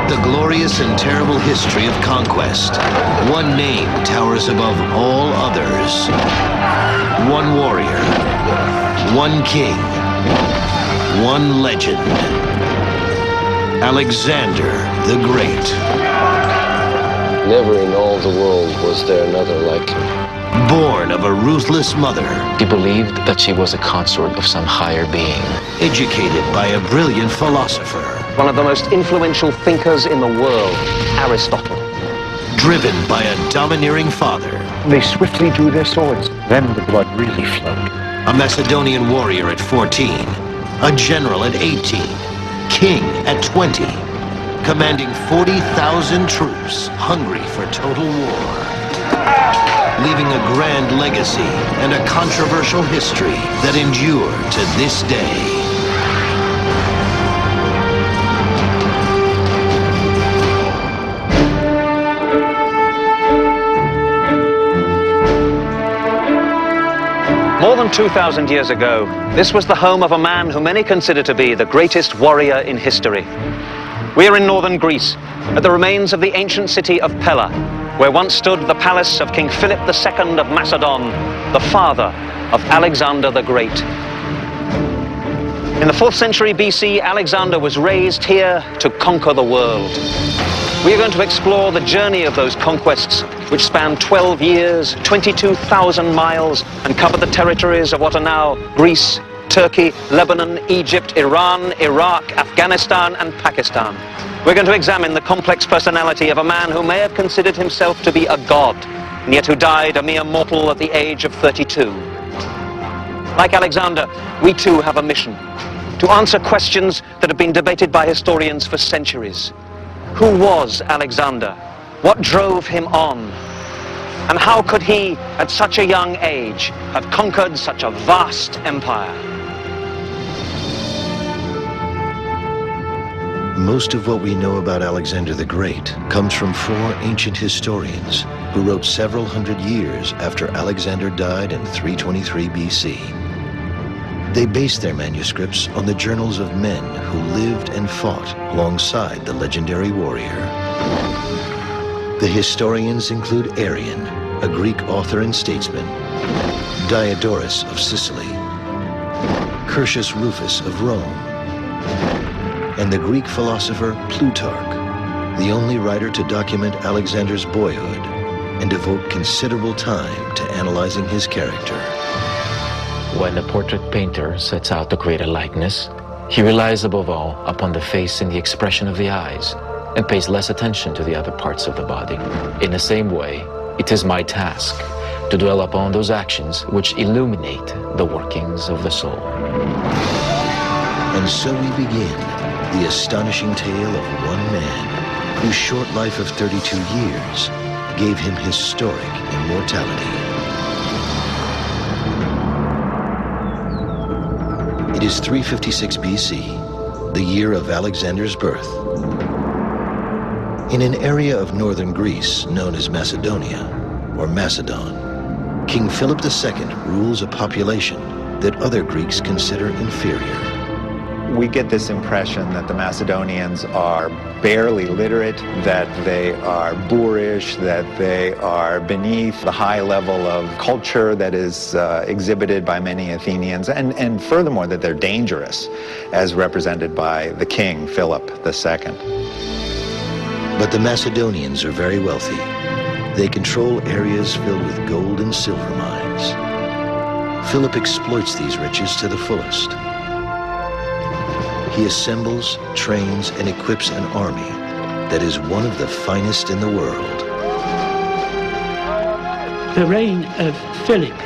the glorious and terrible history of conquest, one name towers above all others. One warrior, one king, one legend. Alexander the Great. Never in all the world was there another like him. Born of a ruthless mother. He believed that she was a consort of some higher being. Educated by a brilliant philosopher. One of the most influential thinkers in the world, Aristotle. Driven by a domineering father. They swiftly drew their swords. Then the blood really flowed. A Macedonian warrior at 14. A general at 18. King at 20. Commanding 40,000 troops, hungry for total war. Leaving a grand legacy and a controversial history that endure to this day. More than 2,000 years ago, this was the home of a man who many consider to be the greatest warrior in history. We are in northern Greece, at the remains of the ancient city of Pella, where once stood the palace of King Philip II of Macedon, the father of Alexander the Great. In the 4th century BC, Alexander was raised here to conquer the world. We are going to explore the journey of those conquests, which spanned 12 years, 22,000 miles, and cover the territories of what are now Greece, Turkey, Lebanon, Egypt, Iran, Iraq, Afghanistan, and Pakistan. We're going to examine the complex personality of a man who may have considered himself to be a god, and yet who died a mere mortal at the age of 32. Like Alexander, we too have a mission: to answer questions that have been debated by historians for centuries. Who was Alexander? What drove him on? And how could he, at such a young age, have conquered such a vast empire? Most of what we know about Alexander the Great comes from 4 ancient historians who wrote several hundred years after Alexander died in 323 BC. They based their manuscripts on the journals of men who lived and fought alongside the legendary warrior. The historians include Arrian, a Greek author and statesman, Diodorus of Sicily, Curtius Rufus of Rome, and the Greek philosopher Plutarch, the only writer to document Alexander's boyhood and devote considerable time to analyzing his character. When a portrait painter sets out to create a likeness, he relies above all upon the face and the expression of the eyes, and pays less attention to the other parts of the body. In the same way, it is my task to dwell upon those actions which illuminate the workings of the soul. And so we begin the astonishing tale of one man whose short life of 32 years gave him historic immortality. It is 356 BC, the year of Alexander's birth. In an area of northern Greece known as Macedonia, or Macedon, King Philip II rules a population that other Greeks consider inferior. We get this impression that the Macedonians are barely literate, that they are boorish, that they are beneath the high level of culture that is exhibited by many Athenians, and furthermore that they're dangerous, as represented by the king, Philip II. But the Macedonians are very wealthy. They control areas filled with gold and silver mines. Philip exploits these riches to the fullest. He assembles, trains, and equips an army that is one of the finest in the world. The reign of Philip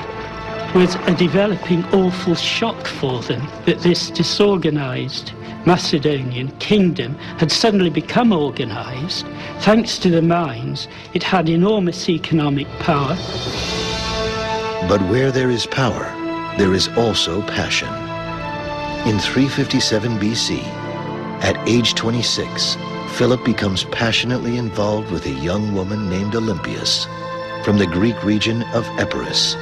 was a developing awful shock for them, that this disorganized Macedonian kingdom had suddenly become organized. Thanks to the mines, it had enormous economic power. But where there is power, there is also passion. In 357 BC, at age 26, Philip becomes passionately involved with a young woman named Olympias from the Greek region of Epirus.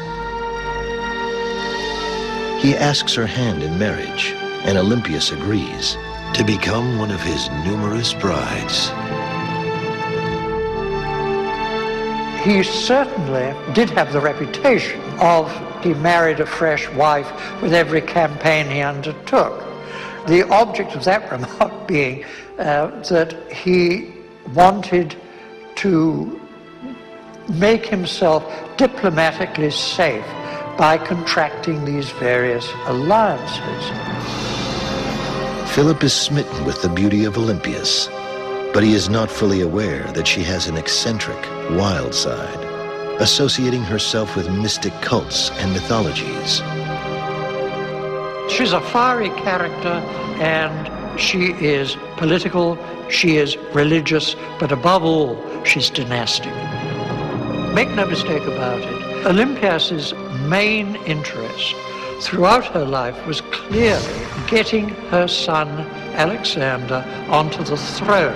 He asks her hand in marriage, and Olympias agrees to become one of his numerous brides. He certainly did have the reputation of he married a fresh wife with every campaign he undertook. The object of that remark being that he wanted to make himself diplomatically safe by contracting these various alliances. Philip is smitten with the beauty of Olympias, but he is not fully aware that she has an eccentric, wild side, associating herself with mystic cults and mythologies. She's a fiery character, and she is political, she is religious, but above all, she's dynastic. Make no mistake about it, Olympias's main interest throughout her life was clearly getting her son Alexander onto the throne.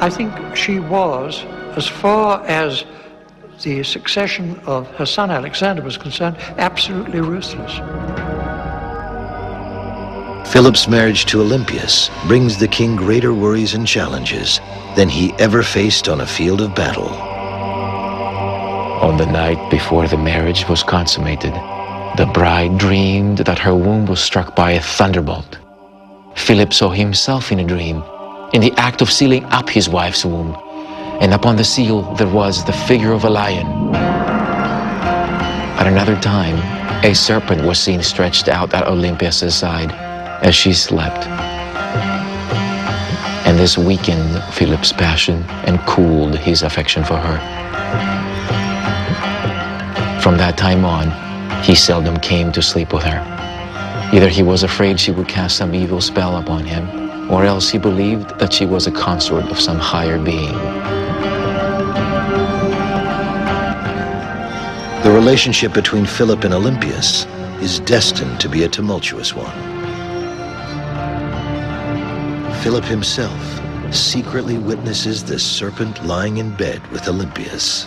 I think she was, as far as the succession of her son Alexander was concerned, absolutely ruthless. Philip's marriage to Olympias brings the king greater worries and challenges than he ever faced on a field of battle. On the night before the marriage was consummated, the bride dreamed that her womb was struck by a thunderbolt. Philip saw himself in a dream, in the act of sealing up his wife's womb, and upon the seal there was the figure of a lion. At another time, a serpent was seen stretched out at Olympias' side as she slept. And this weakened Philip's passion and cooled his affection for her. From that time on, he seldom came to sleep with her. Either he was afraid she would cast some evil spell upon him, or else he believed that she was a consort of some higher being. The relationship between Philip and Olympias is destined to be a tumultuous one. Philip himself secretly witnesses the serpent lying in bed with Olympias.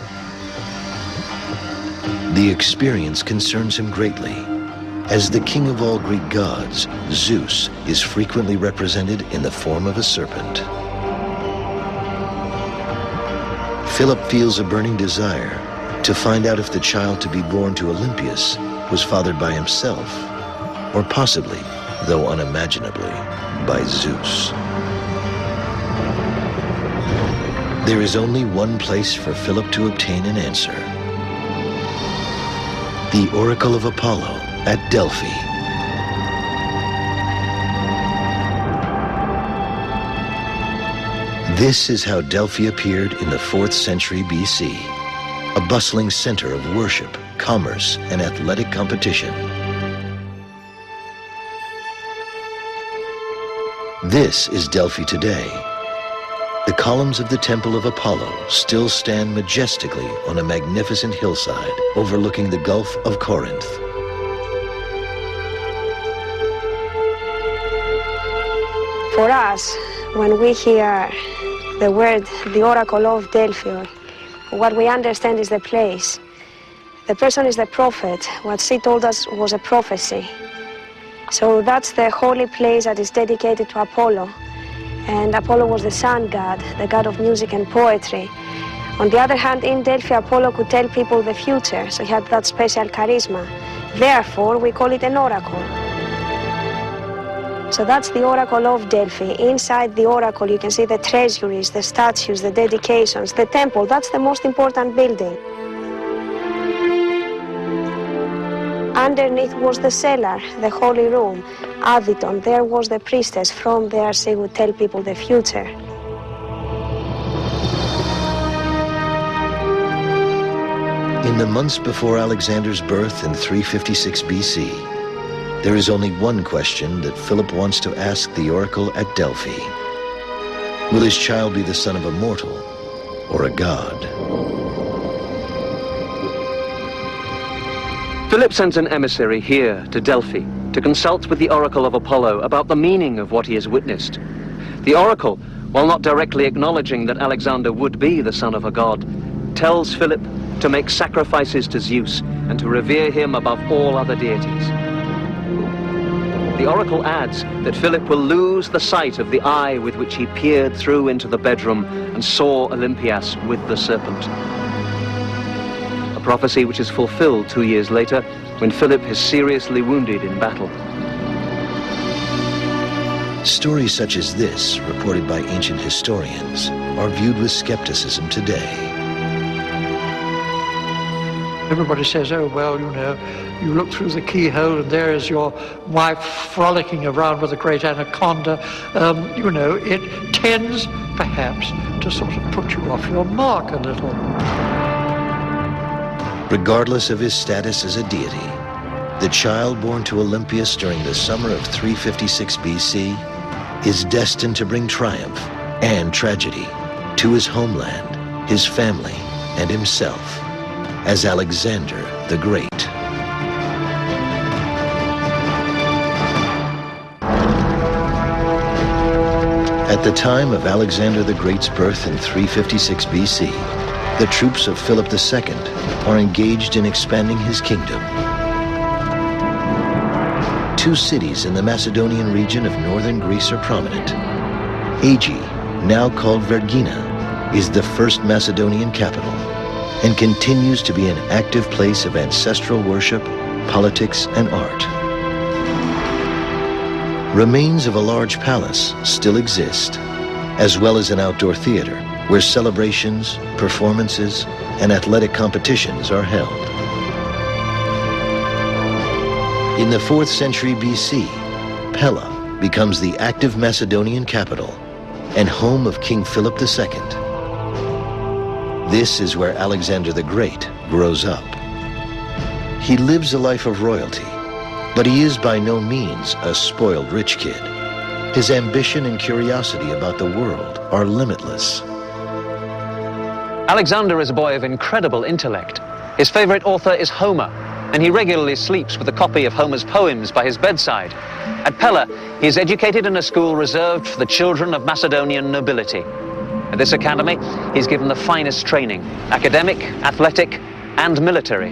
The experience concerns him greatly. As the king of all Greek gods, Zeus is frequently represented in the form of a serpent. Philip feels a burning desire to find out if the child to be born to Olympias was fathered by himself, or possibly, though unimaginably, by Zeus. There is only one place for Philip to obtain an answer: the Oracle of Apollo at Delphi. This is how Delphi appeared in the 4th century BC, a bustling center of worship, commerce, and athletic competition. This is Delphi today. The columns of the Temple of Apollo still stand majestically on a magnificent hillside overlooking the Gulf of Corinth. For us, when we hear the word, the Oracle of Delphi, what we understand is the place. The person is the prophet. What she told us was a prophecy. So that's the holy place that is dedicated to Apollo. And Apollo was the sun god, the god of music and poetry. On the other hand, in Delphi, Apollo could tell people the future, so he had that special charisma. Therefore, we call it an oracle. So that's the Oracle of Delphi. Inside the oracle, you can see the treasuries, the statues, the dedications, the temple. That's the most important building. Underneath was the cellar, the holy room, Aviton. There was the priestess. From there, she would tell people the future. In the months before Alexander's birth in 356 BC, there is only one question that Philip wants to ask the oracle at Delphi. Will his child be the son of a mortal or a god? Philip sends an emissary here to Delphi to consult with the Oracle of Apollo about the meaning of what he has witnessed. The oracle, while not directly acknowledging that Alexander would be the son of a god, tells Philip to make sacrifices to Zeus and to revere him above all other deities. the oracle adds that Philip will lose the sight of the eye with which he peered through into the bedroom and saw Olympias with the serpent. A prophecy which is fulfilled 2 years later when Philip is seriously wounded in battle. Stories such as this, reported by ancient historians, are viewed with skepticism today. Everybody says, oh, well, you know, you look through the keyhole and there is your wife frolicking around with a great anaconda. You know, it tends, perhaps, to sort of put you off your mark a little. Regardless of his status as a deity, the child born to Olympias during the summer of 356 BC is destined to bring triumph and tragedy to his homeland, his family, and himself as Alexander the Great. At the time of Alexander the Great's birth in 356 BC, the troops of Philip II are engaged in expanding his kingdom. 2 cities in the Macedonian region of northern Greece are prominent. Aegae, now called Vergina, is the first Macedonian capital and continues to be an active place of ancestral worship, politics, and art. Remains of a large palace still exist, as well as an outdoor theater where celebrations, performances, and athletic competitions are held. In the 4th century BC, Pella becomes the active Macedonian capital and home of King Philip II. This is where Alexander the Great grows up. He lives a life of royalty, but he is by no means a spoiled rich kid. His ambition and curiosity about the world are limitless. Alexander is a boy of incredible intellect. His favorite author is Homer, and he regularly sleeps with a copy of Homer's poems by his bedside. At Pella, he is educated in a school reserved for the children of Macedonian nobility. At this academy, he's given the finest training, academic, athletic, and military.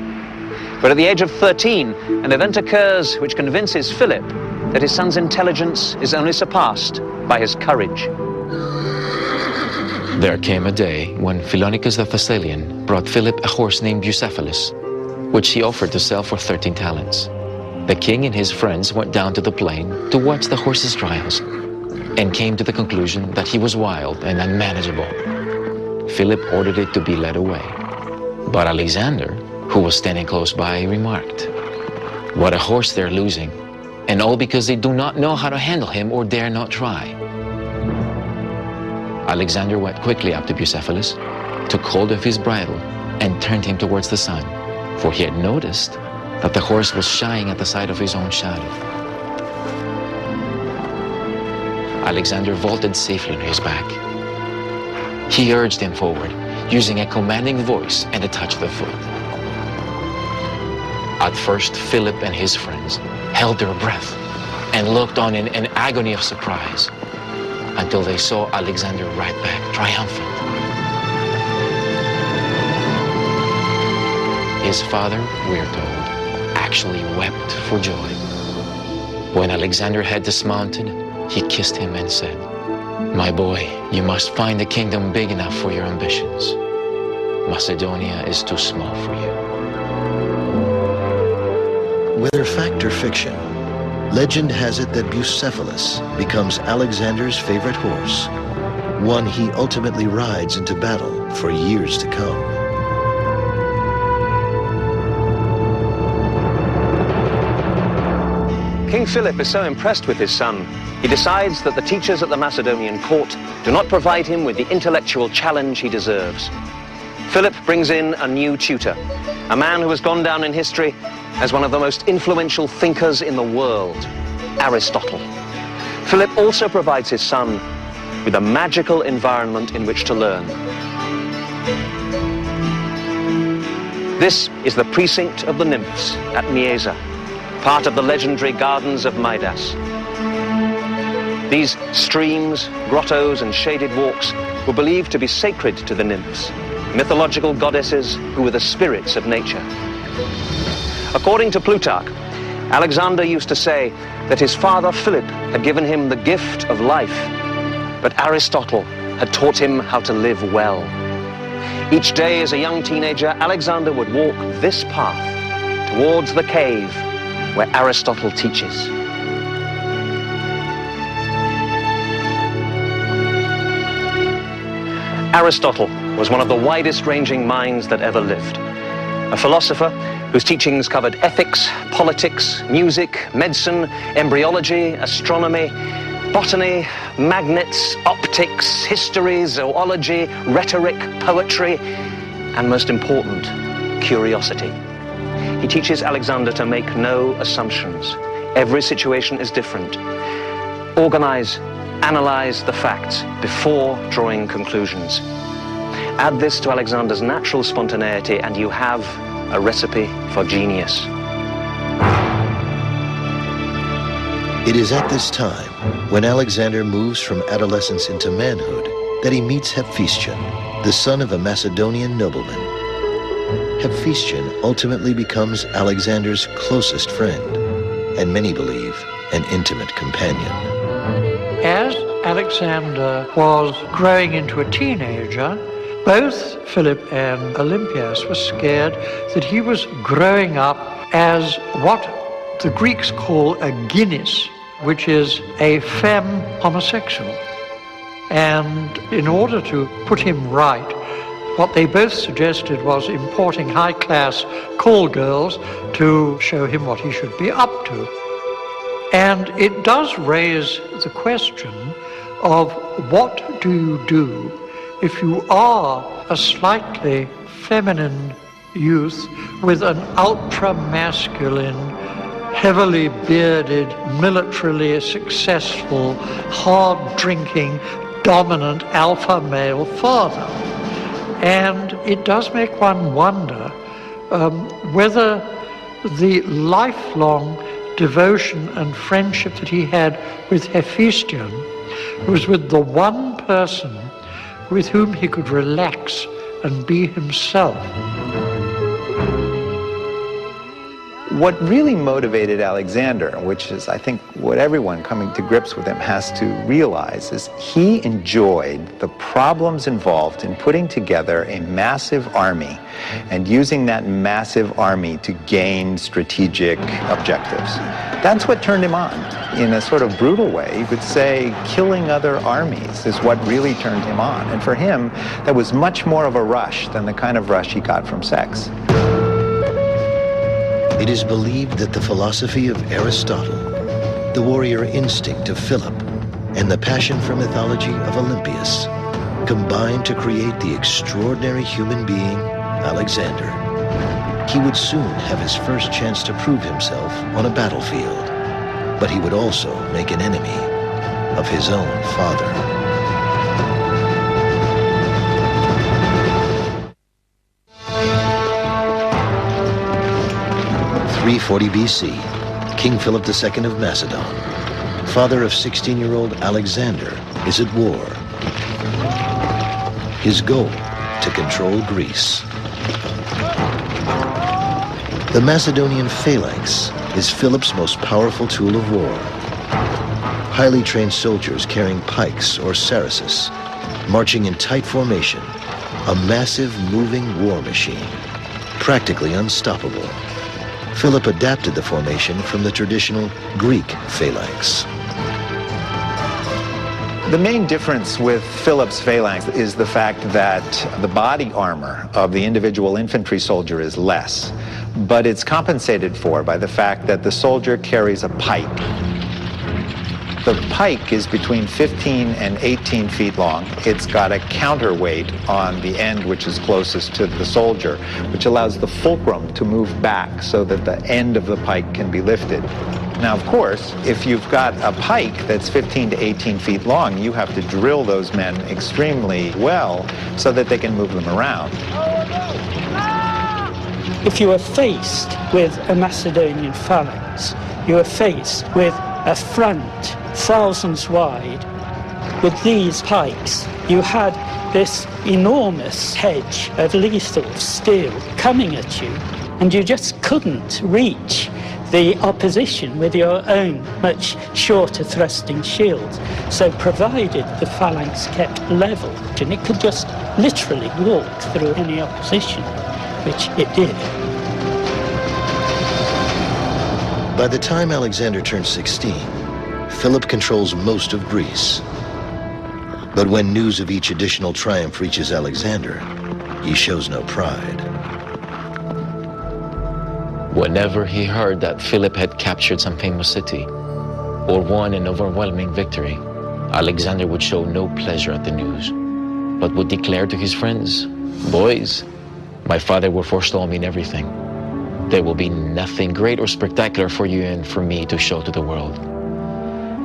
But at the age of 13, an event occurs which convinces Philip that his son's intelligence is only surpassed by his courage. There came a day when Philonicus the Thessalian brought Philip a horse named Bucephalus, which he offered to sell for 13 talents. The king and his friends went down to the plain to watch the horse's trials and came to the conclusion that he was wild and unmanageable. Philip ordered it to be led away. But Alexander, who was standing close by, remarked, "What a horse they're losing, and all because they do not know how to handle him or dare not try." Alexander went quickly up to Bucephalus, took hold of his bridle, and turned him towards the sun, for he had noticed that the horse was shying at the sight of his own shadow. Alexander vaulted safely on his back. He urged him forward, using a commanding voice and a touch of the foot. At first, Philip and his friends held their breath and looked on in an agony of surprise until they saw Alexander ride back triumphant. His father, we're told, actually wept for joy. When Alexander had dismounted, he kissed him and said, "My boy, you must find a kingdom big enough for your ambitions. Macedonia is too small for you." Whether fact or fiction, legend has it that Bucephalus becomes Alexander's favorite horse, one he ultimately rides into battle for years to come. King Philip is so impressed with his son, he decides that the teachers at the Macedonian court do not provide him with the intellectual challenge he deserves. Philip brings in a new tutor, a man who has gone down in history as one of the most influential thinkers in the world, Aristotle. Philip also provides his son with a magical environment in which to learn. This is the precinct of the nymphs at Mieza, part of the legendary gardens of Midas. These streams, grottos, and shaded walks were believed to be sacred to the nymphs, mythological goddesses who were the spirits of nature. According to Plutarch, Alexander used to say that his father Philip had given him the gift of life, but Aristotle had taught him how to live well. Each day as a young teenager, Alexander would walk this path towards the cave where Aristotle teaches. Aristotle was one of the widest-ranging minds that ever lived. A philosopher whose teachings covered ethics, politics, music, medicine, embryology, astronomy, botany, magnets, optics, history, zoology, rhetoric, poetry, and most important, curiosity. He teaches Alexander to make no assumptions. Every situation is different. Organize, analyze the facts before drawing conclusions. Add this to Alexander's natural spontaneity and you have a recipe for genius. It is at this time, when Alexander moves from adolescence into manhood, that he meets Hephaestion, the son of a Macedonian nobleman. Hephaestion ultimately becomes Alexander's closest friend, and many believe an intimate companion. As Alexander was growing into a teenager, both Philip and Olympias were scared that he was growing up as what the Greeks call a gynis, which is a femme homosexual. And in order to put him right, what they both suggested was importing high-class call girls to show him what he should be up to. And it does raise the question of what do you do if you are a slightly feminine youth with an ultra-masculine, heavily bearded, militarily successful, hard-drinking, dominant alpha male father. And it does make one wonder whether the lifelong devotion and friendship that he had with Hephaestion was with the one person with whom he could relax and be himself. What really motivated Alexander, which is, I think, what everyone coming to grips with him has to realize, is he enjoyed the problems involved in putting together a massive army and using that massive army to gain strategic objectives. That's what turned him on. In a sort of brutal way, you could say killing other armies is what really turned him on. And for him, that was much more of a rush than the kind of rush he got from sex. It is believed that the philosophy of Aristotle, the warrior instinct of Philip, and the passion for mythology of Olympias combined to create the extraordinary human being, Alexander. He would soon have his first chance to prove himself on a battlefield, but he would also make an enemy of his own father. 340 BC, King Philip II of Macedon, father of 16-year-old Alexander, is at war. His goal, to control Greece. The Macedonian phalanx is Philip's most powerful tool of war. Highly trained soldiers carrying pikes or sarissas, marching in tight formation, a massive moving war machine, practically unstoppable. Philip adapted the formation from the traditional Greek phalanx. The main difference with Philip's phalanx is the fact that the body armor of the individual infantry soldier is less, but it's compensated for by the fact that the soldier carries a pike. The pike is between 15 and 18 feet long. It's got a counterweight on the end which is closest to the soldier, which allows the fulcrum to move back so that the end of the pike can be lifted. Now, of course, if you've got a pike that's 15 to 18 feet long, you have to drill those men extremely well so that they can move them around. If you are faced with a Macedonian phalanx, you are faced with a front thousands wide with these pikes. You had this enormous hedge of lethal steel coming at you, and you just couldn't reach the opposition with your own much shorter thrusting shields. So provided the phalanx kept level, and it could just literally walk through any opposition, which it did. By the time Alexander turns 16, Philip controls most of Greece. But when news of each additional triumph reaches Alexander, he shows no pride. Whenever he heard that Philip had captured some famous city or won an overwhelming victory, Alexander would show no pleasure at the news, but would declare to his friends, "Boys, my father will forestall me in everything. There will be nothing great or spectacular for you and for me to show to the world."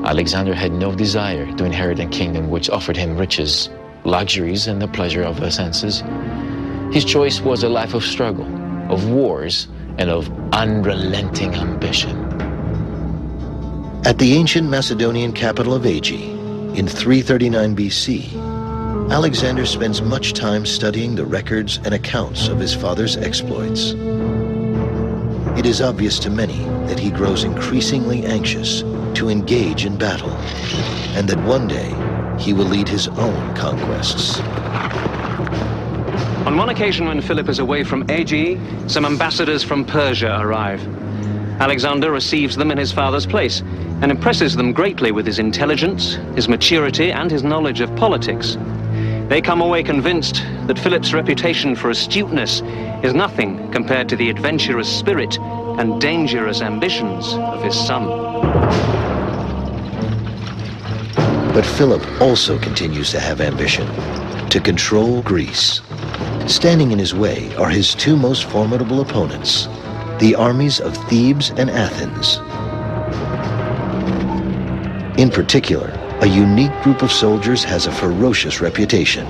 Alexander had no desire to inherit a kingdom which offered him riches, luxuries, and the pleasure of the senses. His choice was a life of struggle, of wars, and of unrelenting ambition. At the ancient Macedonian capital of Aegae, in 339 BC, Alexander spends much time studying the records and accounts of his father's exploits. It is obvious to many that he grows increasingly anxious to engage in battle, and that one day he will lead his own conquests. On one occasion when Philip is away from Aegae, some ambassadors from Persia arrive. Alexander receives them in his father's place and impresses them greatly with his intelligence, his maturity, and his knowledge of politics. They come away convinced that Philip's reputation for astuteness is nothing compared to the adventurous spirit and dangerous ambitions of his son. But Philip also continues to have ambition, to control Greece. Standing in his way are his two most formidable opponents, the armies of Thebes and Athens. In particular, a unique group of soldiers has a ferocious reputation.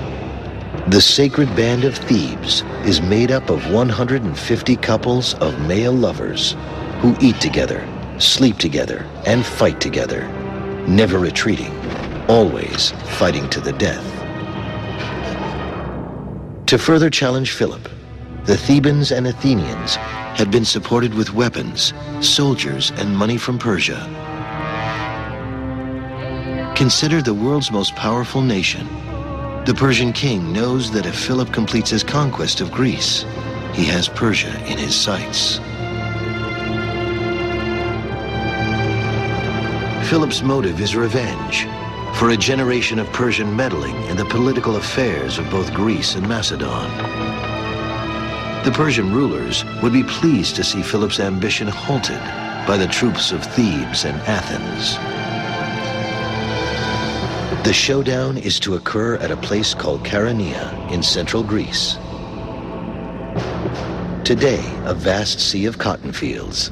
The Sacred Band of Thebes is made up of 150 couples of male lovers who eat together, sleep together, and fight together, never retreating, always fighting to the death. To further challenge Philip, the Thebans and Athenians had been supported with weapons, soldiers, and money from Persia. Considered the world's most powerful nation, the Persian king knows that if Philip completes his conquest of Greece, he has Persia in his sights. Philip's motive is revenge for a generation of Persian meddling in the political affairs of both Greece and Macedon. The Persian rulers would be pleased to see Philip's ambition halted by the troops of Thebes and Athens. The showdown is to occur at a place called Chaeronea in central Greece. Today, a vast sea of cotton fields.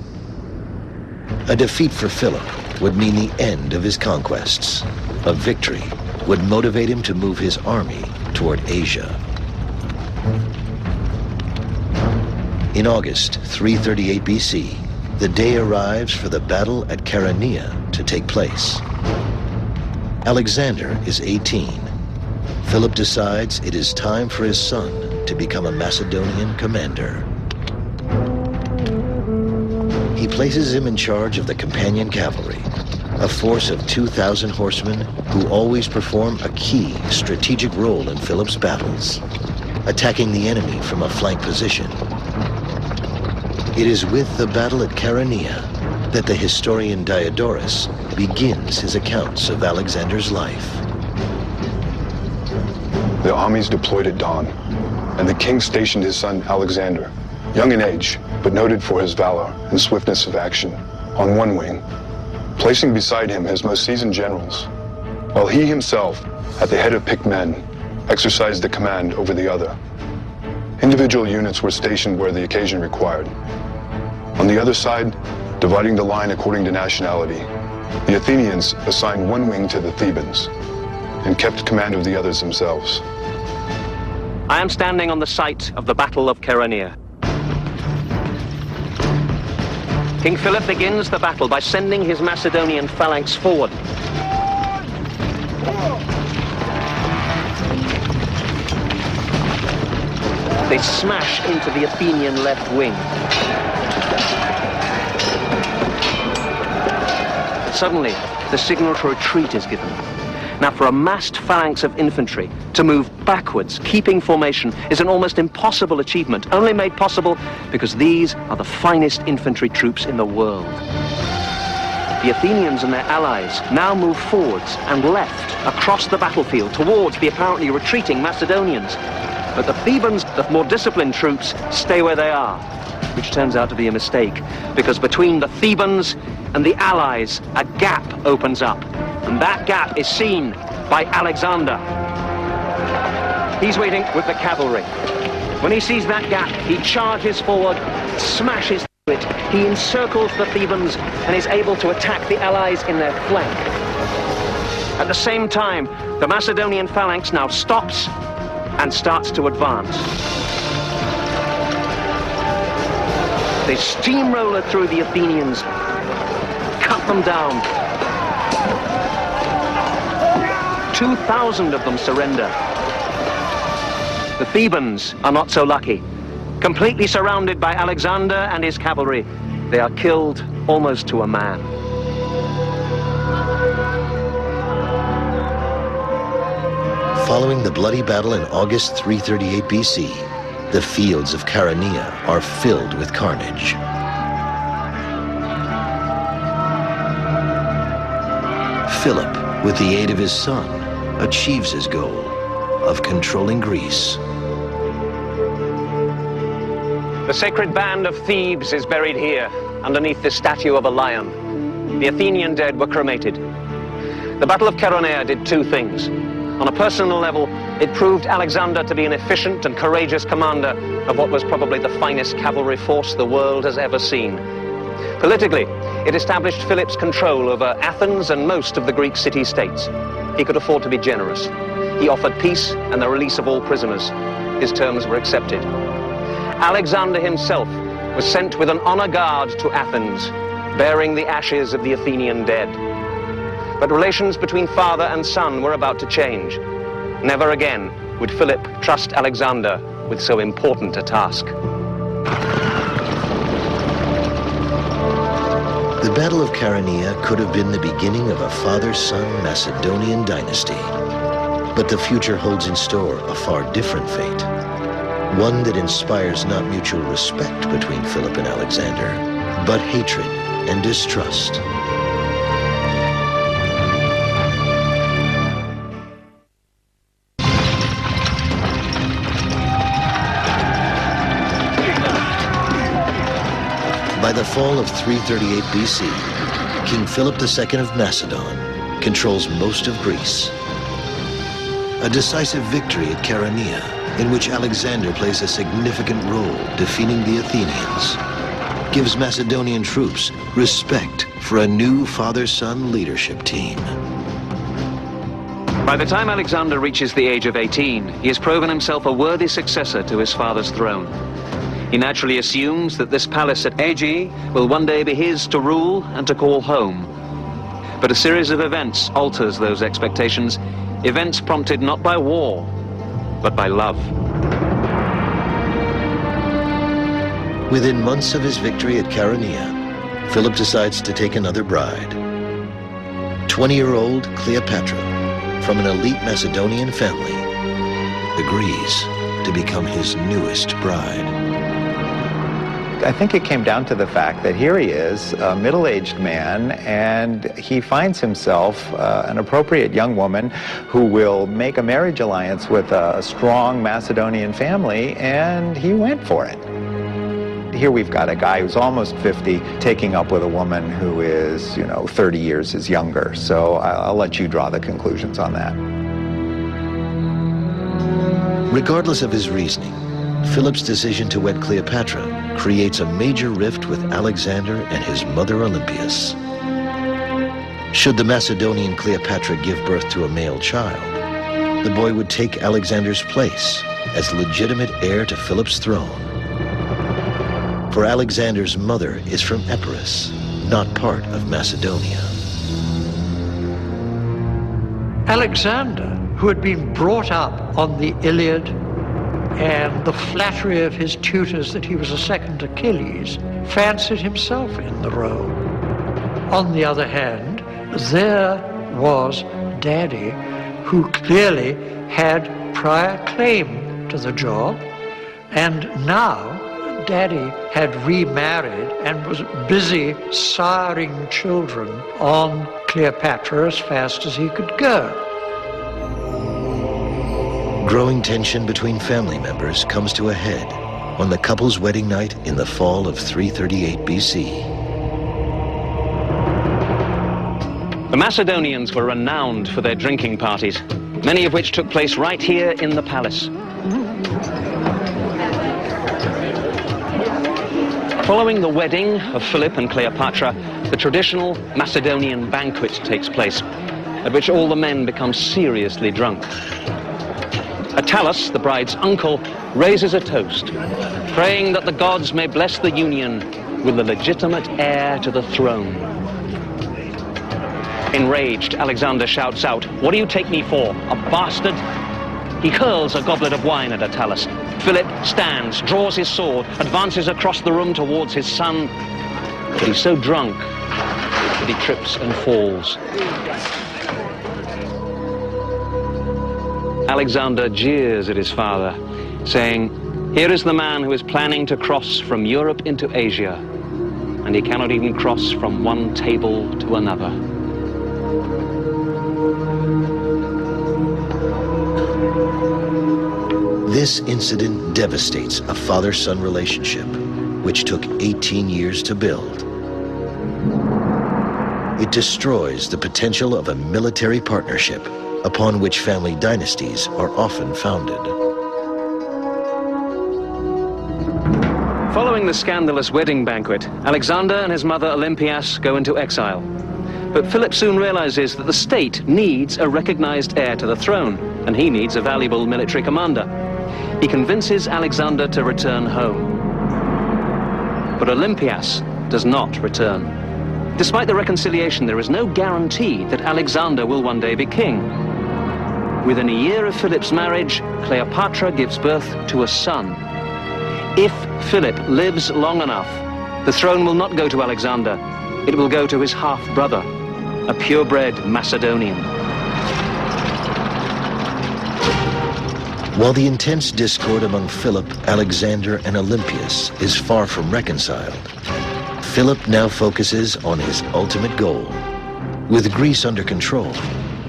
A defeat for Philip would mean the end of his conquests. A victory would motivate him to move his army toward Asia. In August 338 BC, the day arrives for the battle at Chaeronea to take place. Alexander is 18. Philip decides it is time for his son to become a Macedonian commander. He places him in charge of the companion cavalry, a force of 2,000 horsemen who always perform a key strategic role in Philip's battles, attacking the enemy from a flank position. It is with the battle at Chaeronea that the historian Diodorus begins his accounts of Alexander's life. The armies deployed at dawn, and the king stationed his son Alexander, young in age, but noted for his valor and swiftness of action, on one wing, placing beside him his most seasoned generals, while he himself, at the head of picked men, exercised the command over the other. Individual units were stationed where the occasion required. On the other side, dividing the line according to nationality, the Athenians assigned one wing to the Thebans and kept command of the others themselves. I am standing on the site of the Battle of Chaeronea. King Philip begins the battle by sending his Macedonian phalanx forward. They smash into the Athenian left wing. Suddenly, the signal to retreat is given. Now, for a massed phalanx of infantry to move backwards, keeping formation, is an almost impossible achievement, only made possible because these are the finest infantry troops in the world. The Athenians and their allies now move forwards and left across the battlefield towards the apparently retreating Macedonians. But the Thebans, the more disciplined troops, stay where they are, which turns out to be a mistake, because between the Thebans and the allies, a gap opens up, and that gap is seen by Alexander. He's waiting with the cavalry. When he sees that gap, he charges forward, smashes through it. He encircles the Thebans and is able to attack the allies in their flank. At the same time, the Macedonian phalanx now stops and starts to advance. They steamroller through the Athenians, cut them down. 2,000 of them surrender. The Thebans are not so lucky. Completely surrounded by Alexander and his cavalry, they are killed almost to a man. Following the bloody battle in August 338 BC, the fields of Chaeronea are filled with carnage. Philip, with the aid of his son, achieves his goal of controlling Greece. The sacred band of Thebes is buried here, underneath the statue of a lion. The Athenian dead were cremated. The Battle of Chaeronea did two things. On a personal level, it proved Alexander to be an efficient and courageous commander of what was probably the finest cavalry force the world has ever seen. Politically, it established Philip's control over Athens and most of the Greek city-states. He could afford to be generous. He offered peace and the release of all prisoners. His terms were accepted. Alexander himself was sent with an honor guard to Athens, bearing the ashes of the Athenian dead. But relations between father and son were about to change. Never again would Philip trust Alexander with so important a task. The Battle of Chaeronea could have been the beginning of a father-son Macedonian dynasty. But the future holds in store a far different fate. One that inspires not mutual respect between Philip and Alexander, but hatred and distrust. By the fall of 338 BC, King Philip II of Macedon controls most of Greece. A decisive victory at Chaeronea, in which Alexander plays a significant role defeating the Athenians, gives Macedonian troops respect for a new father-son leadership team. By the time Alexander reaches the age of 18, he has proven himself a worthy successor to his father's throne. He naturally assumes that this palace at Aegae will one day be his to rule and to call home. But a series of events alters those expectations, events prompted not by war, but by love. Within months of his victory at Chaeronea, Philip decides to take another bride. 20-year-old Cleopatra, from an elite Macedonian family, agrees to become his newest bride. I think it came down to the fact that here he is, a middle-aged man, and he finds himself an appropriate young woman who will make a marriage alliance with a strong Macedonian family, and he went for it. Here we've got a guy who's almost 50 taking up with a woman who is, 30 years his younger. So I'll let you draw the conclusions on that. Regardless of his reasoning, Philip's decision to wed Cleopatra creates a major rift with Alexander and his mother Olympias. Should the Macedonian Cleopatra give birth to a male child, the boy would take Alexander's place as legitimate heir to Philip's throne. For Alexander's mother is from Epirus, not part of Macedonia. Alexander, who had been brought up on the Iliad and the flattery of his tutors that he was a second Achilles, fancied himself in the role. On the other hand, there was Daddy, who clearly had prior claim to the job, and now Daddy had remarried and was busy siring children on Cleopatra as fast as he could go. Growing tension between family members comes to a head on the couple's wedding night in the fall of 338 BC. The Macedonians were renowned for their drinking parties, many of which took place right here in the palace. Following the wedding of Philip and Cleopatra, the traditional Macedonian banquet takes place, at which all the men become seriously drunk. Attalus, the bride's uncle, raises a toast, praying that the gods may bless the union with the legitimate heir to the throne. Enraged, Alexander shouts out, "What do you take me for, a bastard?" He hurls a goblet of wine at Attalus. Philip stands, draws his sword, advances across the room towards his son, but he's so drunk that he trips and falls. Alexander jeers at his father, saying, "Here is the man who is planning to cross from Europe into Asia, and he cannot even cross from one table to another." This incident devastates a father-son relationship, which took 18 years to build. It destroys the potential of a military partnership upon which family dynasties are often founded. Following the scandalous wedding banquet, Alexander and his mother Olympias go into exile. But Philip soon realizes that the state needs a recognized heir to the throne, and he needs a valuable military commander. He convinces Alexander to return home. But Olympias does not return. Despite the reconciliation, there is no guarantee that Alexander will one day be king. Within a year of Philip's marriage, Cleopatra gives birth to a son. If Philip lives long enough, the throne will not go to Alexander. It will go to his half-brother, a purebred Macedonian. While the intense discord among Philip, Alexander, and Olympias is far from reconciled, Philip now focuses on his ultimate goal. With Greece under control,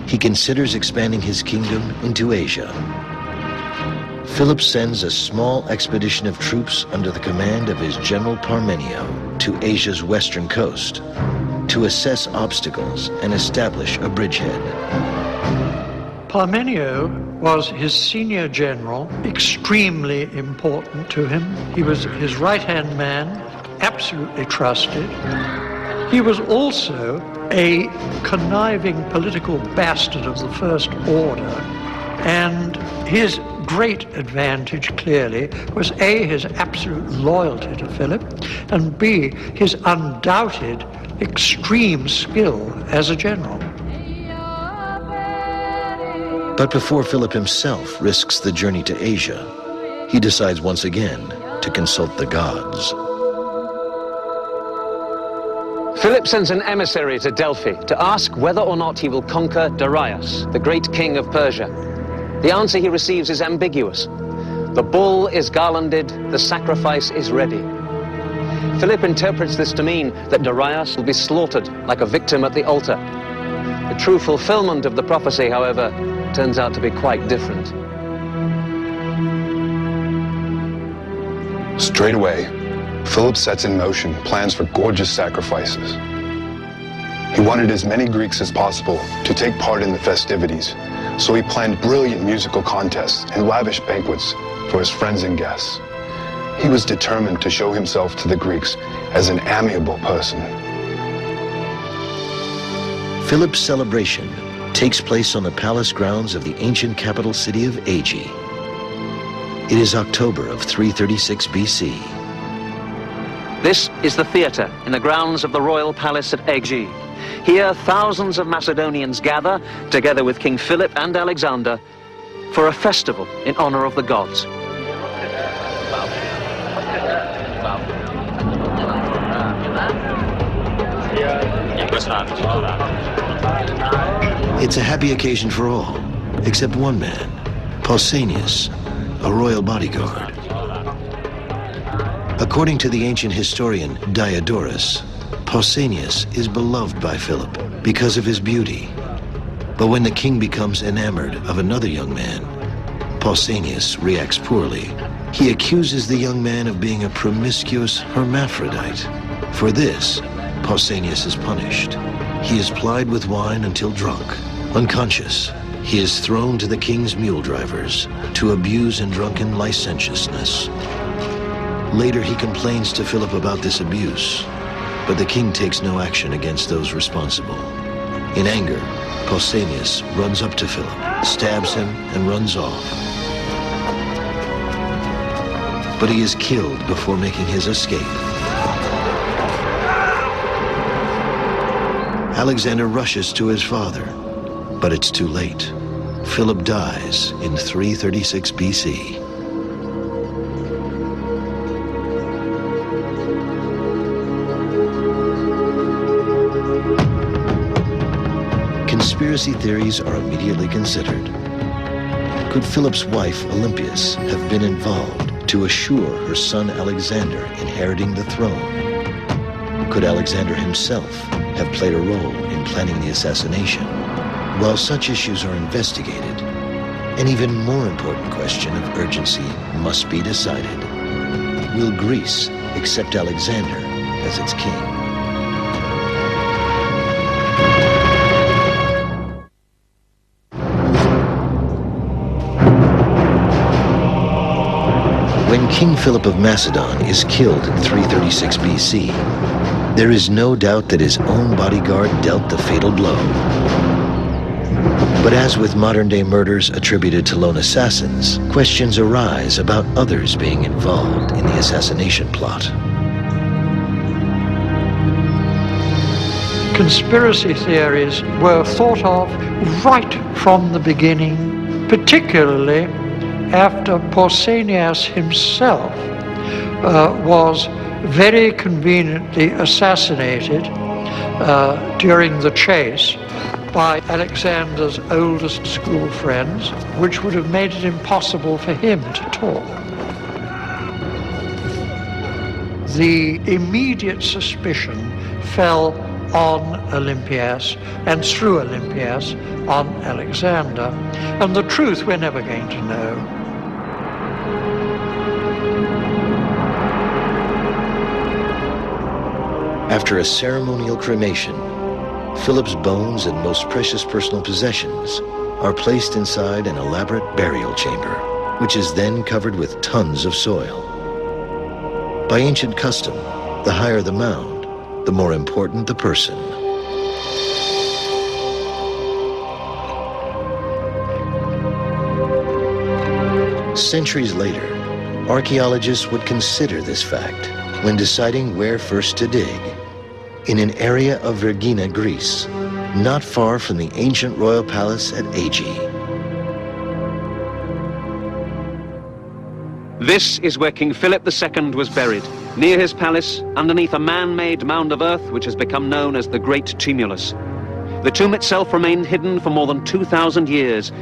he considers expanding his kingdom into Asia. Philip sends a small expedition of troops under the command of his general Parmenio to Asia's western coast to assess obstacles and establish a bridgehead. Parmenio was his senior general, extremely important to him. He was his right-hand man, absolutely trusted. He was also a conniving political bastard of the First Order, and his great advantage, clearly, was A, his absolute loyalty to Philip, and B, his undoubted extreme skill as a general. But before Philip himself risks the journey to Asia, he decides once again to consult the gods. Philip sends an emissary to Delphi to ask whether or not he will conquer Darius, the great king of Persia. The answer he receives is ambiguous. The bull is garlanded, the sacrifice is ready. Philip interprets this to mean that Darius will be slaughtered like a victim at the altar. The true fulfillment of the prophecy, however, turns out to be quite different. Straight away, Philip sets in motion plans for gorgeous sacrifices. He wanted as many Greeks as possible to take part in the festivities, so he planned brilliant musical contests and lavish banquets for his friends and guests. He was determined to show himself to the Greeks as an amiable person. Philip's celebration takes place on the palace grounds of the ancient capital city of Aegae. It is October of 336 BC. This is the theatre in the grounds of the royal palace at Aegae. Here, thousands of Macedonians gather, together with King Philip and Alexander, for a festival in honor of the gods. Quest'anno It's a happy occasion for all, except one man, Pausanias, a royal bodyguard. According to the ancient historian Diodorus, Pausanias is beloved by Philip because of his beauty. But when the king becomes enamored of another young man, Pausanias reacts poorly. He accuses the young man of being a promiscuous hermaphrodite. For this, Pausanias is punished. He is plied with wine until drunk. Unconscious, he is thrown to the king's mule drivers to abuse in drunken licentiousness. Later, he complains to Philip about this abuse, but the king takes no action against those responsible. In anger, Pausanias runs up to Philip, stabs him, and runs off. But he is killed before making his escape. Alexander rushes to his father, but it's too late. Philip dies in 336 BC. Conspiracy theories are immediately considered. Could Philip's wife, Olympias, have been involved to assure her son Alexander inheriting the throne? Could Alexander himself have played a role in planning the assassination? While such issues are investigated, an even more important question of urgency must be decided. Will Greece accept Alexander as its king? When King Philip of Macedon is killed in 336 BC, there is no doubt that his own bodyguard dealt the fatal blow. But as with modern-day murders attributed to lone assassins, questions arise about others being involved in the assassination plot. Conspiracy theories were thought of right from the beginning, particularly after Pausanias himself was very conveniently assassinated during the chase by Alexander's oldest school friends, which would have made it impossible for him to talk. The immediate suspicion fell on Olympias, and through Olympias on Alexander. And the truth we're never going to know. After a ceremonial cremation, Philip's bones and most precious personal possessions are placed inside an elaborate burial chamber, which is then covered with tons of soil. By ancient custom, the higher the mound, the more important the person. Centuries later, archaeologists would consider this fact when deciding where first to dig, in an area of Vergina, Greece, not far from the ancient royal palace at Aegae. This is where King Philip II was buried, near his palace, underneath a man-made mound of earth which has become known as the Great Tumulus. The tomb itself remained hidden for more than 2,000 years,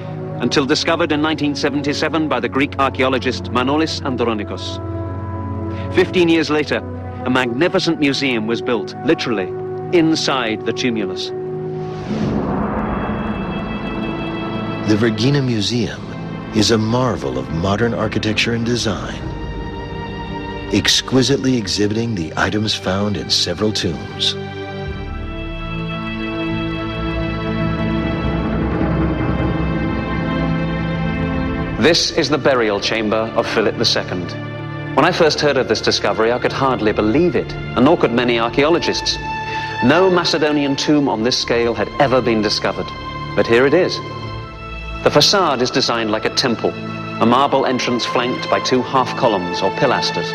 until discovered in 1977 by the Greek archaeologist Manolis Andronikos. 15 years later, a magnificent museum was built, literally, inside the tumulus. The Vergina Museum is a marvel of modern architecture and design, exquisitely exhibiting the items found in several tombs. This is the burial chamber of Philip II. When I first heard of this discovery, I could hardly believe it, and nor could many archaeologists. No Macedonian tomb on this scale had ever been discovered, but here it is. The facade is designed like a temple, a marble entrance flanked by 2 half columns or pilasters.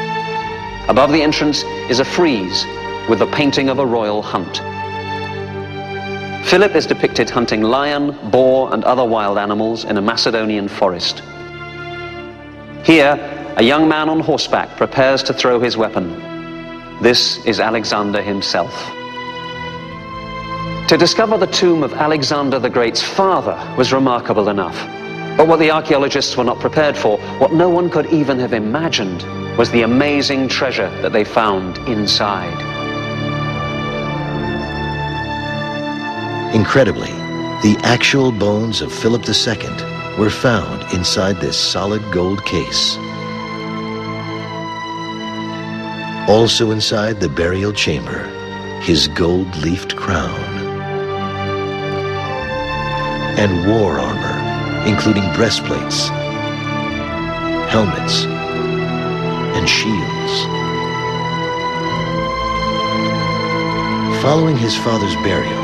Above the entrance is a frieze with the painting of a royal hunt. Philip is depicted hunting lion, boar, and other wild animals in a Macedonian forest. Here, a young man on horseback prepares to throw his weapon. This is Alexander himself. To discover the tomb of Alexander the Great's father was remarkable enough. But what the archaeologists were not prepared for, what no one could even have imagined, was the amazing treasure that they found inside. Incredibly, the actual bones of Philip II were found inside this solid gold case. Also inside the burial chamber, his gold-leafed crown and war armor, including breastplates, helmets, and shields. Following his father's burial,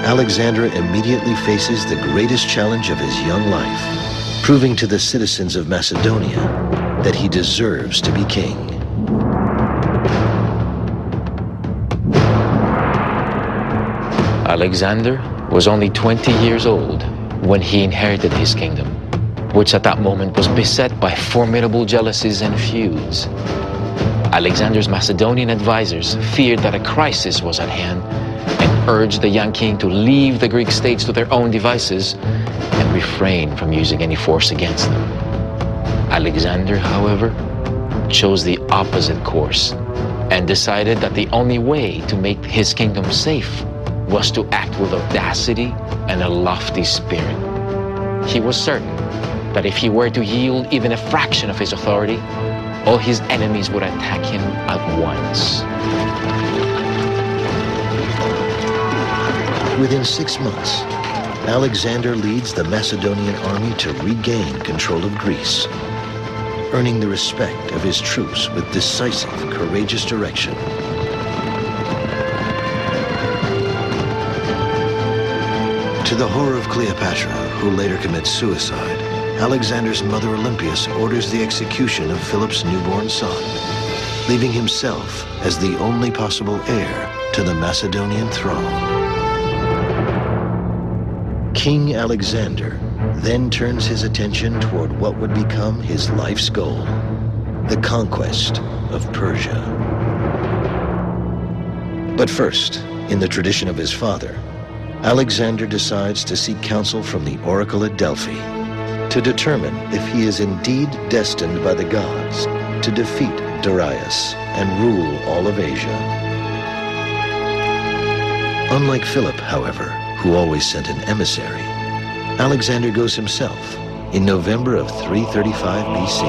Alexander immediately faces the greatest challenge of his young life, proving to the citizens of Macedonia that he deserves to be king. Alexander was only 20 years old when he inherited his kingdom, which at that moment was beset by formidable jealousies and feuds. Alexander's Macedonian advisors feared that a crisis was at hand and urged the young king to leave the Greek states to their own devices and refrain from using any force against them. Alexander, however, chose the opposite course and decided that the only way to make his kingdom safe was to act with audacity and a lofty spirit. He was certain that if he were to yield even a fraction of his authority, all his enemies would attack him at once. Within 6 months, Alexander leads the Macedonian army to regain control of Greece, earning the respect of his troops with decisive, courageous direction. To the horror of Cleopatra, who later commits suicide, Alexander's mother Olympias orders the execution of Philip's newborn son, leaving himself as the only possible heir to the Macedonian throne. King Alexander then turns his attention toward what would become his life's goal, the conquest of Persia. But first, in the tradition of his father, Alexander decides to seek counsel from the oracle at Delphi to determine if he is indeed destined by the gods to defeat Darius and rule all of Asia. Unlike Philip, however, who always sent an emissary, Alexander goes himself in November of 335 BC.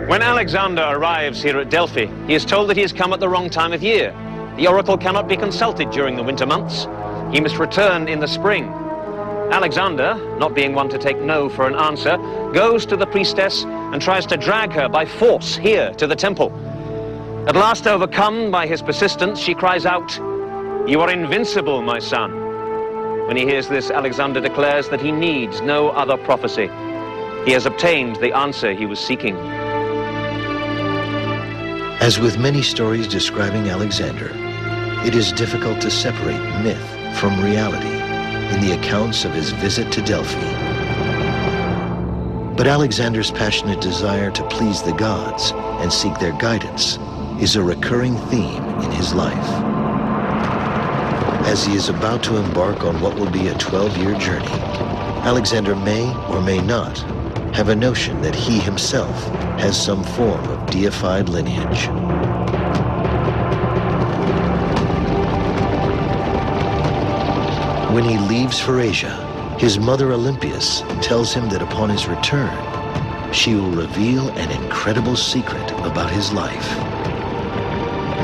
When Alexander arrives here at Delphi, he is told that he has come at the wrong time of year. The oracle cannot be consulted during the winter months. He must return in the spring. Alexander, not being one to take no for an answer, goes to the priestess and tries to drag her by force here to the temple. At last, overcome by his persistence, she cries out, "You are invincible, my son." When he hears this, Alexander declares that he needs no other prophecy. He has obtained the answer he was seeking. As with many stories describing Alexander, it is difficult to separate myth from reality in the accounts of his visit to Delphi. But Alexander's passionate desire to please the gods and seek their guidance is a recurring theme in his life. As he is about to embark on what will be a 12-year journey, Alexander may or may not have a notion that he himself has some form of deified lineage. When he leaves for Asia, his mother Olympias tells him that upon his return, she will reveal an incredible secret about his life.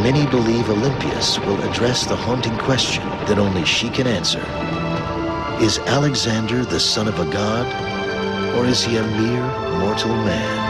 Many believe Olympias will address the haunting question that only she can answer. Is Alexander the son of a god, or is he a mere mortal man?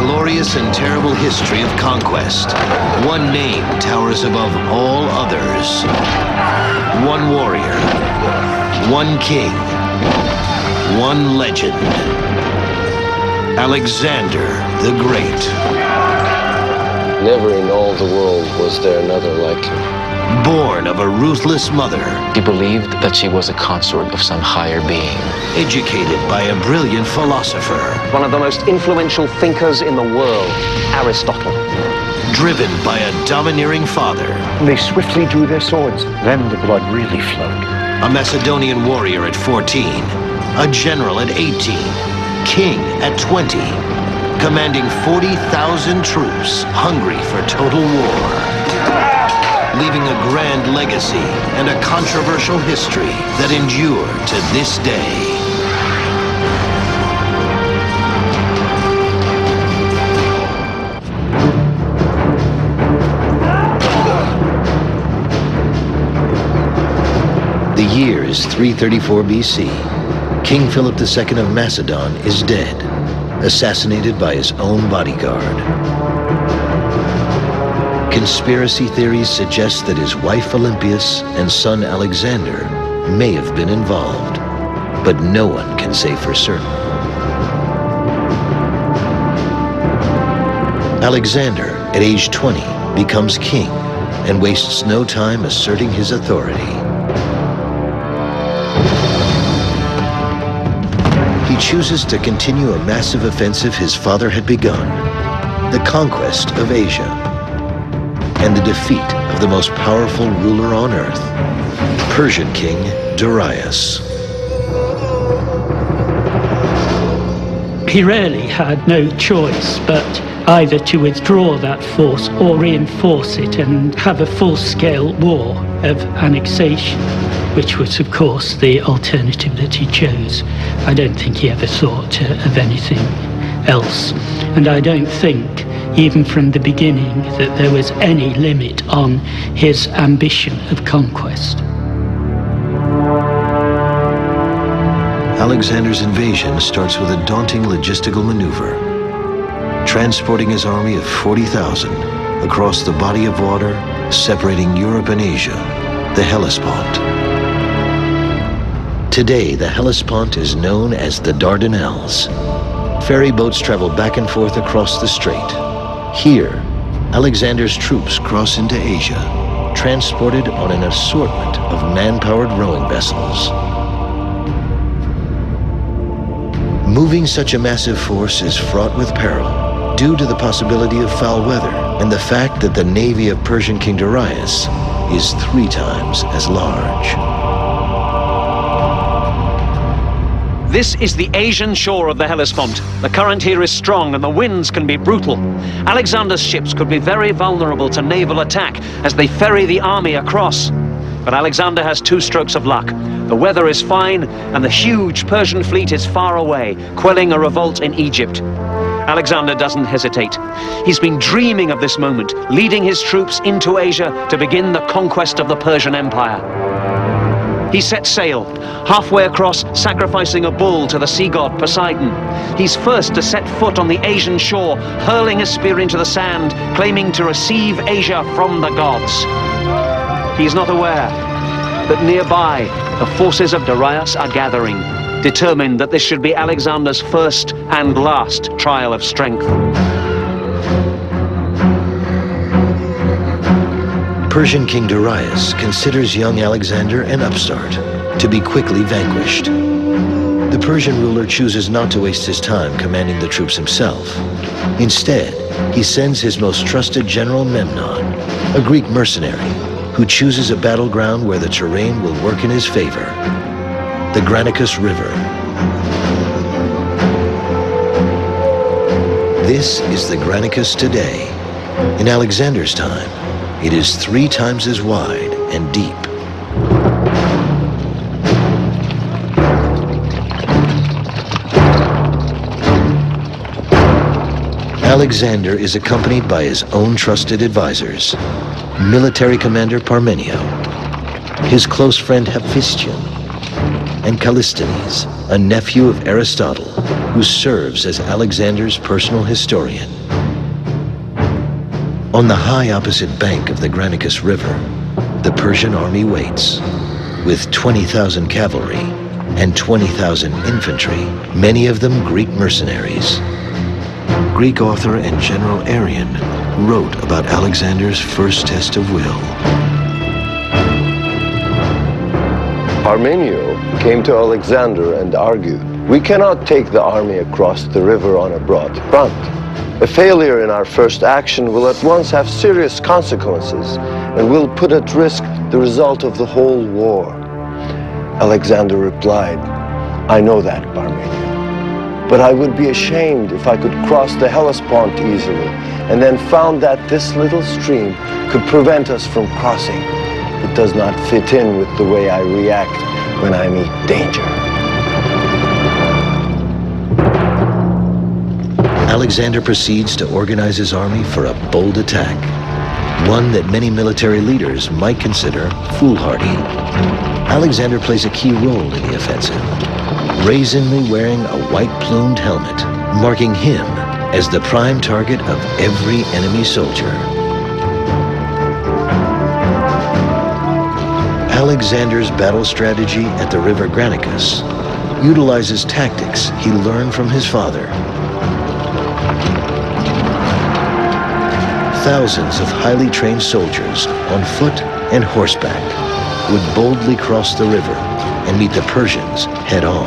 glorious and terrible history of conquest, one name towers above all others. One warrior, one king, one legend. Alexander the Great. Never in all the world was there another like him. Born of a ruthless mother. He believed that she was a consort of some higher being. Educated by a brilliant philosopher. One of the most influential thinkers in the world, Aristotle. Driven by a domineering father. They swiftly drew their swords. Then the blood really flowed. A Macedonian warrior at 14. A general at 18. King at 20. Commanding 40,000 troops, hungry for total war. Leaving a grand legacy and a controversial history that endure to this day. The year is 334 BC. King Philip II of Macedon is dead, assassinated by his own bodyguard. Conspiracy theories suggest that his wife Olympias and son Alexander may have been involved, but no one can say for certain. Alexander, at age 20, becomes king and wastes no time asserting his authority. He chooses to continue a massive offensive his father had begun, the conquest of Asia, and the defeat of the most powerful ruler on earth, Persian king Darius. He really had no choice but either to withdraw that force or reinforce it and have a full-scale war of annexation, which was, of course, the alternative that he chose. I don't think he ever thought of anything else. And I don't think, even from the beginning, that there was any limit on his ambition of conquest. Alexander's invasion starts with a daunting logistical maneuver, transporting his army of 40,000 across the body of water separating Europe and Asia, the Hellespont. Today, the Hellespont is known as the Dardanelles. Ferry boats travel back and forth across the strait. Here, Alexander's troops cross into Asia, transported on an assortment of man-powered rowing vessels. Moving such a massive force is fraught with peril due to the possibility of foul weather and the fact that the navy of Persian King Darius is 3 times as large. This is the Asian shore of the Hellespont. The current here is strong and the winds can be brutal. Alexander's ships could be very vulnerable to naval attack as they ferry the army across. But Alexander has 2 strokes of luck. The weather is fine and the huge Persian fleet is far away, quelling a revolt in Egypt. Alexander doesn't hesitate. He's been dreaming of this moment, leading his troops into Asia to begin the conquest of the Persian Empire. He sets sail, halfway across, sacrificing a bull to the sea god Poseidon. He's first to set foot on the Asian shore, hurling a spear into the sand, claiming to receive Asia from the gods. He's not aware that nearby, the forces of Darius are gathering, determined that this should be Alexander's first and last trial of strength. Persian King Darius considers young Alexander an upstart, to be quickly vanquished. The Persian ruler chooses not to waste his time commanding the troops himself. Instead, he sends his most trusted general Memnon, a Greek mercenary, who chooses a battleground where the terrain will work in his favor, the Granicus River. This is the Granicus today. In Alexander's time, it is 3 times as wide and deep. Alexander is accompanied by his own trusted advisors, military commander Parmenio, his close friend Hephaestion, and Callisthenes, a nephew of Aristotle, who serves as Alexander's personal historian. On the high opposite bank of the Granicus River, the Persian army waits, with 20,000 cavalry and 20,000 infantry, many of them Greek mercenaries. Greek author and General Arrian wrote about Alexander's first test of will. Parmenio came to Alexander and argued, "We cannot take the army across the river on a broad front. A failure in our first action will at once have serious consequences and will put at risk the result of the whole war." Alexander replied, "I know that, Parmenio, but I would be ashamed if I could cross the Hellespont easily and then found that this little stream could prevent us from crossing. It does not fit in with the way I react when I meet danger." Alexander proceeds to organize his army for a bold attack, one that many military leaders might consider foolhardy. Alexander plays a key role in the offensive, brazenly wearing a white-plumed helmet, marking him as the prime target of every enemy soldier. Alexander's battle strategy at the River Granicus utilizes tactics he learned from his father. Thousands of highly trained soldiers on foot and horseback would boldly cross the river and meet the Persians head-on.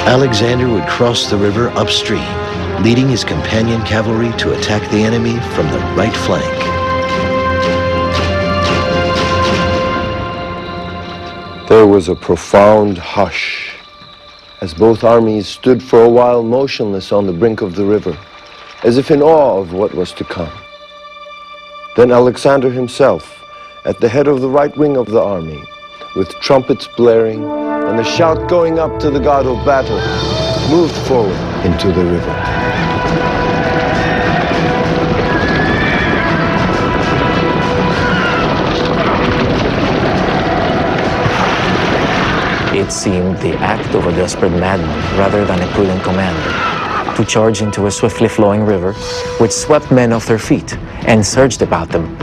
Alexander would cross the river upstream, leading his companion cavalry to attack the enemy from the right flank. There was a profound hush as both armies stood for a while motionless on the brink of the river, as if in awe of what was to come. Then Alexander himself, at the head of the right wing of the army, with trumpets blaring and the shout going up to the god of battle, moved forward into the river. It seemed the act of a desperate madman rather than a prudent commander to charge into a swiftly flowing river which swept men off their feet and surged about them,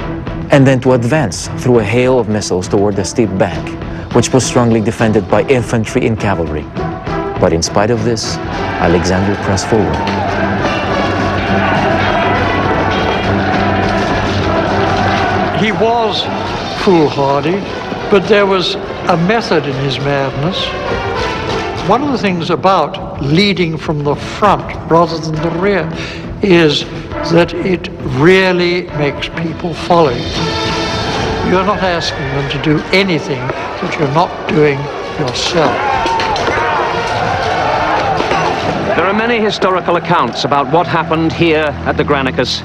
and then to advance through a hail of missiles toward the steep bank, which was strongly defended by infantry and cavalry. But in spite of this, Alexander pressed forward. He was foolhardy, but there was a method in his madness. One of the things about leading from the front rather than the rear is that it really makes people follow you. You're not asking them to do anything that you're not doing yourself. There are many historical accounts about what happened here at the Granicus.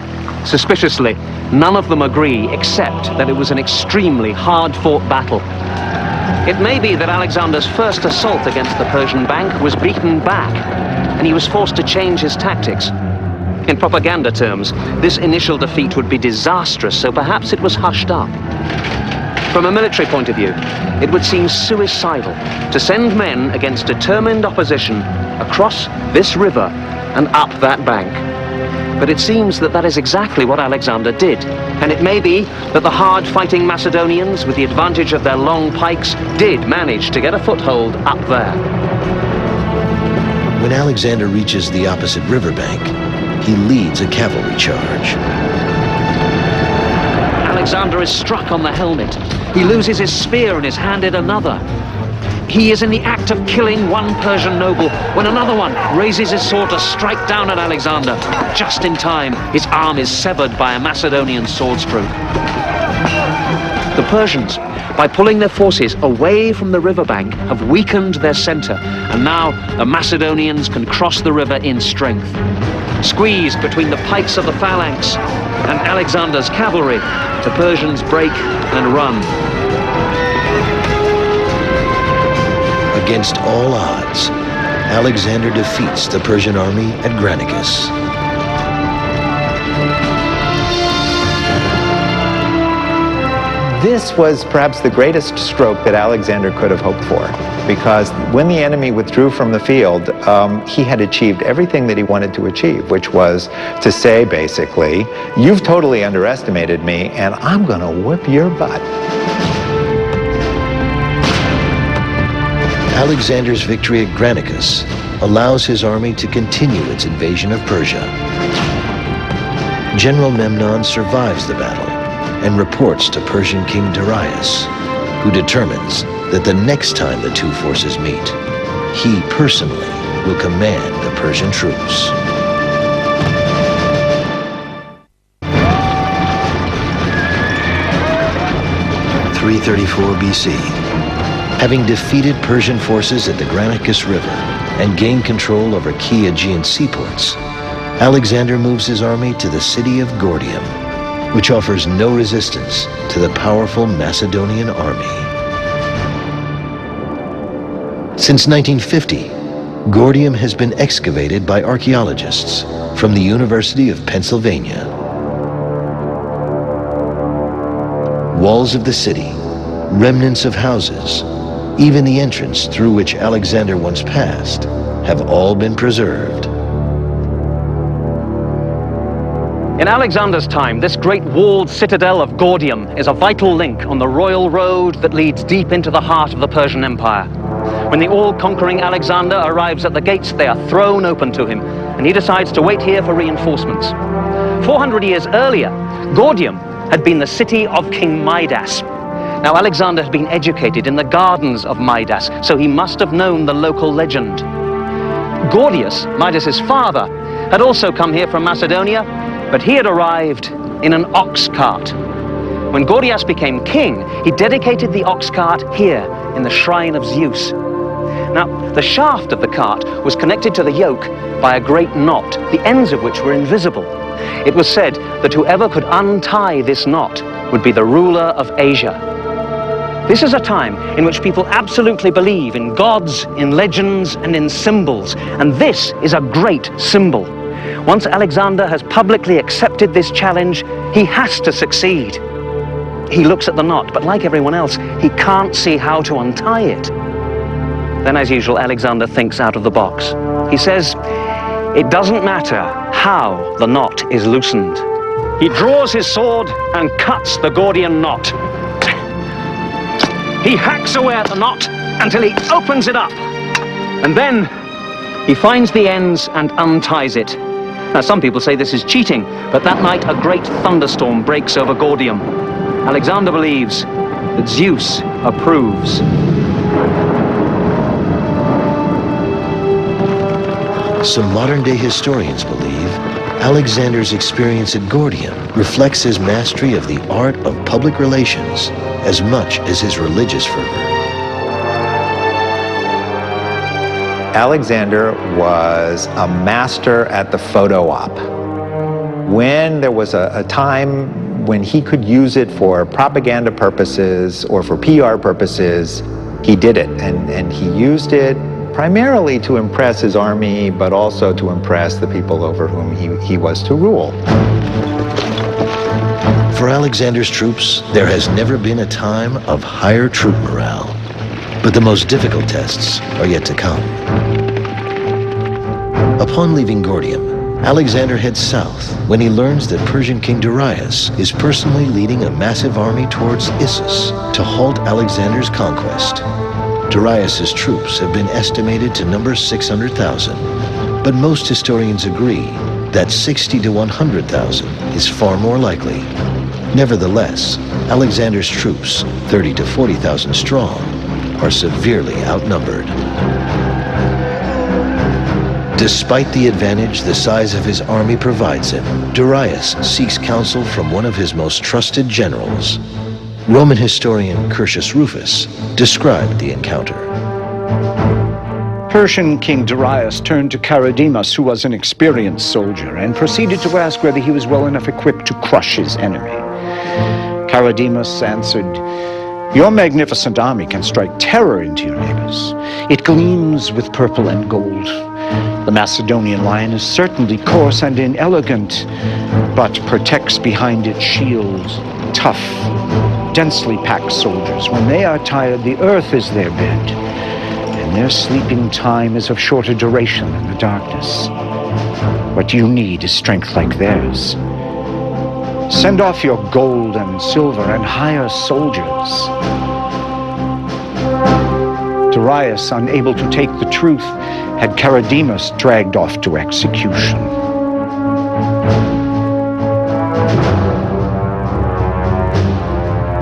Suspiciously, none of them agree except that it was an extremely hard-fought battle. It may be that Alexander's first assault against the Persian bank was beaten back, and he was forced to change his tactics. In propaganda terms, this initial defeat would be disastrous, so perhaps it was hushed up. From a military point of view, it would seem suicidal to send men against determined opposition across this river and up that bank. But it seems that that is exactly what Alexander did. And it may be that the hard-fighting Macedonians, with the advantage of their long pikes, did manage to get a foothold up there. When Alexander reaches the opposite riverbank, he leads a cavalry charge. Alexander is struck on the helmet. He loses his spear and is handed another. He is in the act of killing one Persian noble when another one raises his sword to strike down at Alexander. Just in time, his arm is severed by a Macedonian sword stroke. The Persians, by pulling their forces away from the riverbank, have weakened their center, and now the Macedonians can cross the river in strength. Squeezed between the pikes of the phalanx and Alexander's cavalry, the Persians break and run. Against all odds, Alexander defeats the Persian army at Granicus. This was perhaps the greatest stroke that Alexander could have hoped for, because when the enemy withdrew from the field, he had achieved everything that he wanted to achieve, which was to say, basically, you've totally underestimated me, and I'm going to whip your butt. Alexander's victory at Granicus allows his army to continue its invasion of Persia. General Memnon survives the battle and reports to Persian King Darius, who determines that the next time the two forces meet, he personally will command the Persian troops. (334 BC). Having defeated Persian forces at the Granicus River and gained control over key Aegean seaports, Alexander moves his army to the city of Gordium, which offers no resistance to the powerful Macedonian army. Since 1950, Gordium has been excavated by archaeologists from the University of Pennsylvania. Walls of the city, remnants of houses, even the entrance through which Alexander once passed, have all been preserved. In Alexander's time, this great walled citadel of Gordium is a vital link on the royal road that leads deep into the heart of the Persian Empire. When the all-conquering Alexander arrives at the gates, they are thrown open to him, and he decides to wait here for reinforcements. 400 years earlier, Gordium had been the city of King Midas. Now, Alexander had been educated in the gardens of Midas, so he must have known the local legend. Gordius, Midas's father, had also come here from Macedonia, but he had arrived in an ox cart. When Gordius became king, he dedicated the ox cart here in the shrine of Zeus. Now, the shaft of the cart was connected to the yoke by a great knot, the ends of which were invisible. It was said that whoever could untie this knot would be the ruler of Asia. This is a time in which people absolutely believe in gods, in legends, and in symbols, and this is a great symbol. Once Alexander has publicly accepted this challenge, he has to succeed. He looks at the knot, but like everyone else, he can't see how to untie it. Then, as usual, Alexander thinks out of the box. He says, it doesn't matter how the knot is loosened. He draws his sword and cuts the Gordian knot. He hacks away at the knot until he opens it up. And then he finds the ends and unties it. Now, some people say this is cheating, but that night a great thunderstorm breaks over Gordium. Alexander believes that Zeus approves. Some modern-day historians believe Alexander's experience at Gordium reflects his mastery of the art of public relations as much as his religious fervor. Alexander was a master at the photo op. When there was a time when he could use it for propaganda purposes or for PR purposes, he did it. And he used it primarily to impress his army, but also to impress the people over whom he was to rule. For Alexander's troops, there has never been a time of higher troop morale. But the most difficult tests are yet to come. Upon leaving Gordium, Alexander heads south when he learns that Persian King Darius is personally leading a massive army towards Issus to halt Alexander's conquest. Darius's troops have been estimated to number 600,000, but most historians agree that 60 to 100,000 is far more likely. Nevertheless, Alexander's troops, 30 to 40,000 strong, are severely outnumbered. Despite the advantage the size of his army provides him, Darius seeks counsel from one of his most trusted generals. Roman historian Curtius Rufus described the encounter. Persian King Darius turned to Charidemus, who was an experienced soldier, and proceeded to ask whether he was well enough equipped to crush his enemy. Charidemus answered, "Your magnificent army can strike terror into your neighbors. It gleams with purple and gold. The Macedonian lion is certainly coarse and inelegant, but protects behind its shield, tough densely packed soldiers. When they are tired, the earth is their bed, and their sleeping time is of shorter duration than the darkness. What you need is strength like theirs. Send off your gold and silver and hire soldiers. Darius, unable to take the truth, had Charidemus dragged off to execution.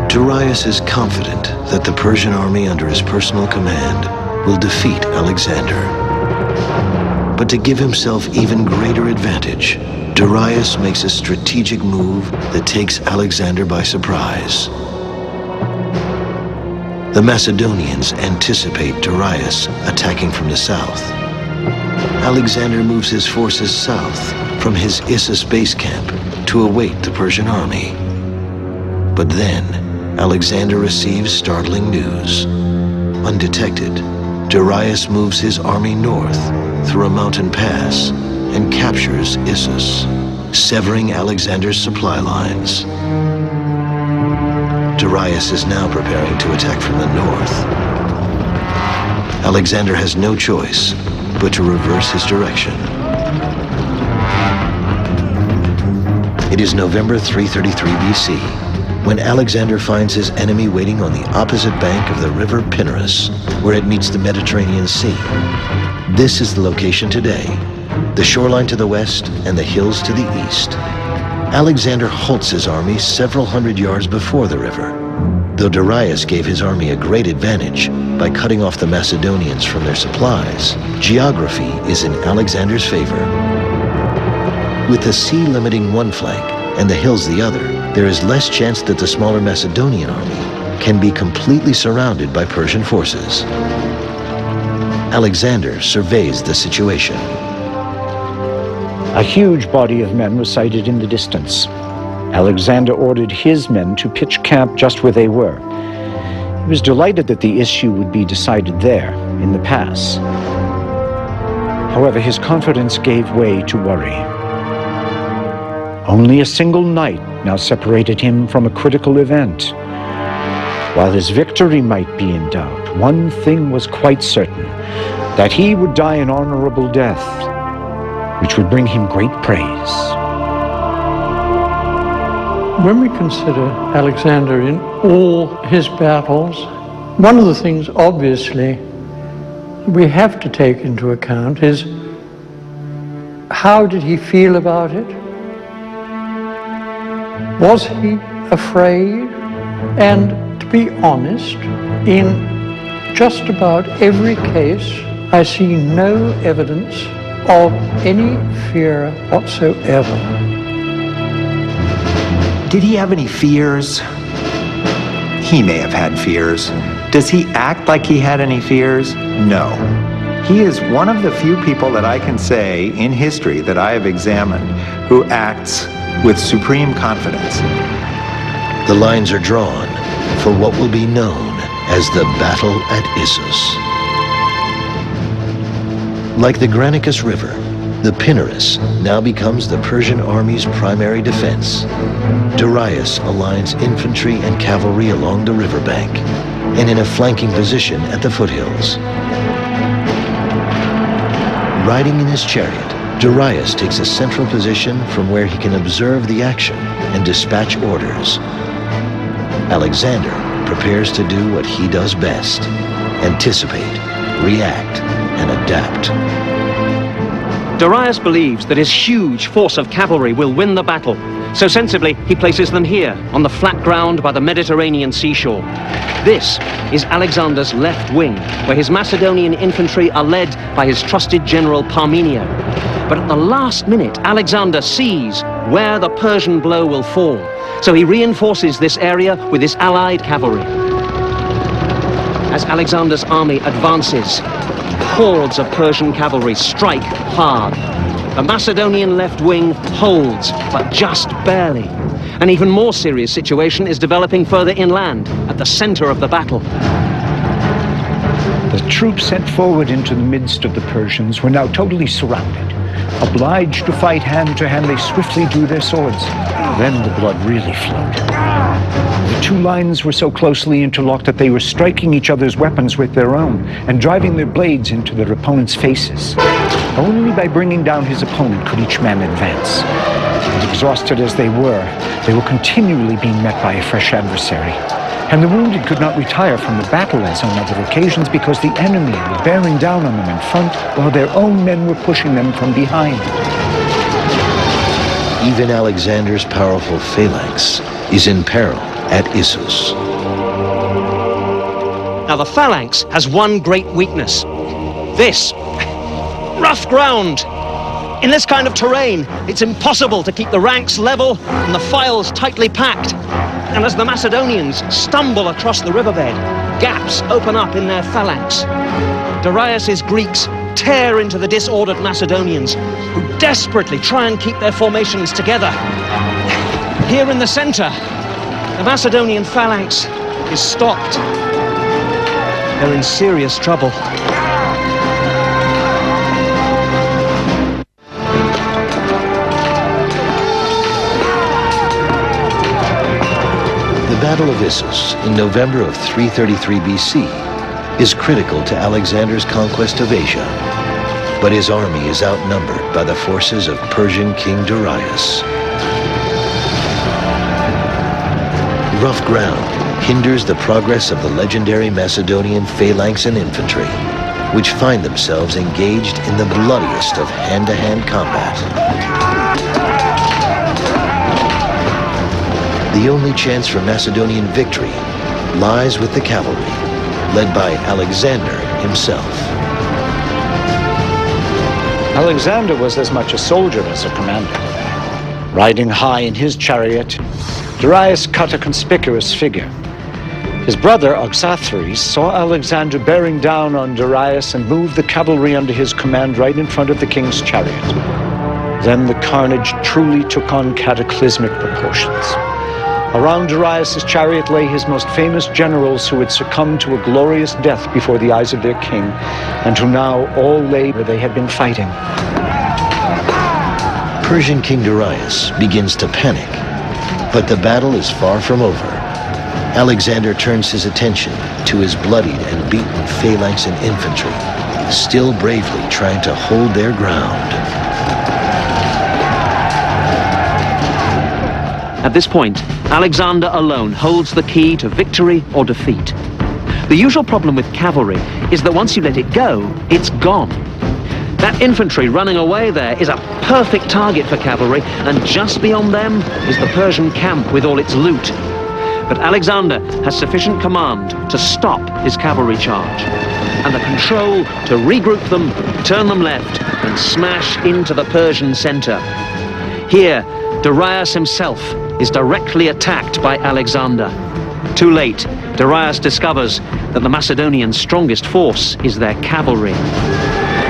Darius is confident that the Persian army under his personal command will defeat Alexander. But to give himself even greater advantage, Darius makes a strategic move that takes Alexander by surprise. The Macedonians anticipate Darius attacking from the south. Alexander moves his forces south from his Issus base camp to await the Persian army. But then, Alexander receives startling news. Undetected, Darius moves his army north through a mountain pass and captures Issus, severing Alexander's supply lines. Darius is now preparing to attack from the north. Alexander has no choice but to reverse his direction. It is November 333 BC, when Alexander finds his enemy waiting on the opposite bank of the river Pinarus, where it meets the Mediterranean Sea. This is the location today, the shoreline to the west and the hills to the east. Alexander halts his army several hundred yards before the river. Though Darius gave his army a great advantage by cutting off the Macedonians from their supplies, geography is in Alexander's favor. With the sea limiting one flank and the hills the other, there is less chance that the smaller Macedonian army can be completely surrounded by Persian forces. Alexander surveys the situation. A huge body of men was sighted in the distance. Alexander ordered his men to pitch camp just where they were. He was delighted that the issue would be decided there, in the pass. However, his confidence gave way to worry. Only a single night now separated him from a critical event. While his victory might be in doubt, one thing was quite certain, that he would die an honorable death, which would bring him great praise. When we consider Alexander in all his battles, one of the things obviously we have to take into account is how did he feel about it? Was he afraid? And to be honest, in just about every case, I see no evidence of any fear whatsoever. Did he have any fears? He may have had fears. Does he act like he had any fears? No. He is one of the few people that I can say in history that I have examined who acts with supreme confidence. The lines are drawn for what will be known as the Battle at Issus. Like the Granicus River, the Pinarus now becomes the Persian army's primary defense. Darius aligns infantry and cavalry along the riverbank and in a flanking position at the foothills. Riding in his chariot, Darius takes a central position from where he can observe the action and dispatch orders. Alexander prepares to do what he does best: anticipate, react, and adapt. Darius believes that his huge force of cavalry will win the battle, so sensibly he places them here, on the flat ground by the Mediterranean seashore. This is Alexander's left wing, where his Macedonian infantry are led by his trusted general Parmenio. But at the last minute, Alexander sees where the Persian blow will fall, so he reinforces this area with his allied cavalry. As Alexander's army advances, hordes of Persian cavalry strike hard. The Macedonian left wing holds, but just barely. An even more serious situation is developing further inland, at the center of the battle. The troops sent forward into the midst of the Persians were now totally surrounded. Obliged to fight hand to hand, they swiftly drew their swords. Then the blood really flowed. The two lines were so closely interlocked that they were striking each other's weapons with their own and driving their blades into their opponents' faces. Only by bringing down his opponent could each man advance. And exhausted as they were continually being met by a fresh adversary. And the wounded could not retire from the battle as on other occasions because the enemy was bearing down on them in front while their own men were pushing them from behind. Even Alexander's powerful phalanx is in peril at Issus. Now the phalanx has one great weakness. This rough ground. In this kind of terrain, it's impossible to keep the ranks level and the files tightly packed. And as the Macedonians stumble across the riverbed, gaps open up in their phalanx. Darius's Greeks tear into the disordered Macedonians, who desperately try and keep their formations together. Here in the center, the Macedonian phalanx is stopped. They're in serious trouble. The Battle of Issus in November of 333 BC is critical to Alexander's conquest of Asia, but his army is outnumbered by the forces of Persian King Darius. Rough ground hinders the progress of the legendary Macedonian phalanx and infantry, which find themselves engaged in the bloodiest of hand-to-hand combat. The only chance for Macedonian victory lies with the cavalry, led by Alexander himself. Alexander was as much a soldier as a commander. Riding high in his chariot, Darius cut a conspicuous figure. His brother, Oxathres, saw Alexander bearing down on Darius and moved the cavalry under his command right in front of the king's chariot. Then the carnage truly took on cataclysmic proportions. Around Darius' chariot lay his most famous generals who had succumbed to a glorious death before the eyes of their king, and who now all lay where they had been fighting. Persian King Darius begins to panic, but the battle is far from over. Alexander turns his attention to his bloodied and beaten phalanx and infantry, still bravely trying to hold their ground. At this point, Alexander alone holds the key to victory or defeat. The usual problem with cavalry is that once you let it go, it's gone. That infantry running away there is a perfect target for cavalry, and just beyond them is the Persian camp with all its loot. But Alexander has sufficient command to stop his cavalry charge, and the control to regroup them, turn them left, and smash into the Persian center. Here, Darius himself is directly attacked by Alexander. Too late, Darius discovers that the Macedonians' strongest force is their cavalry.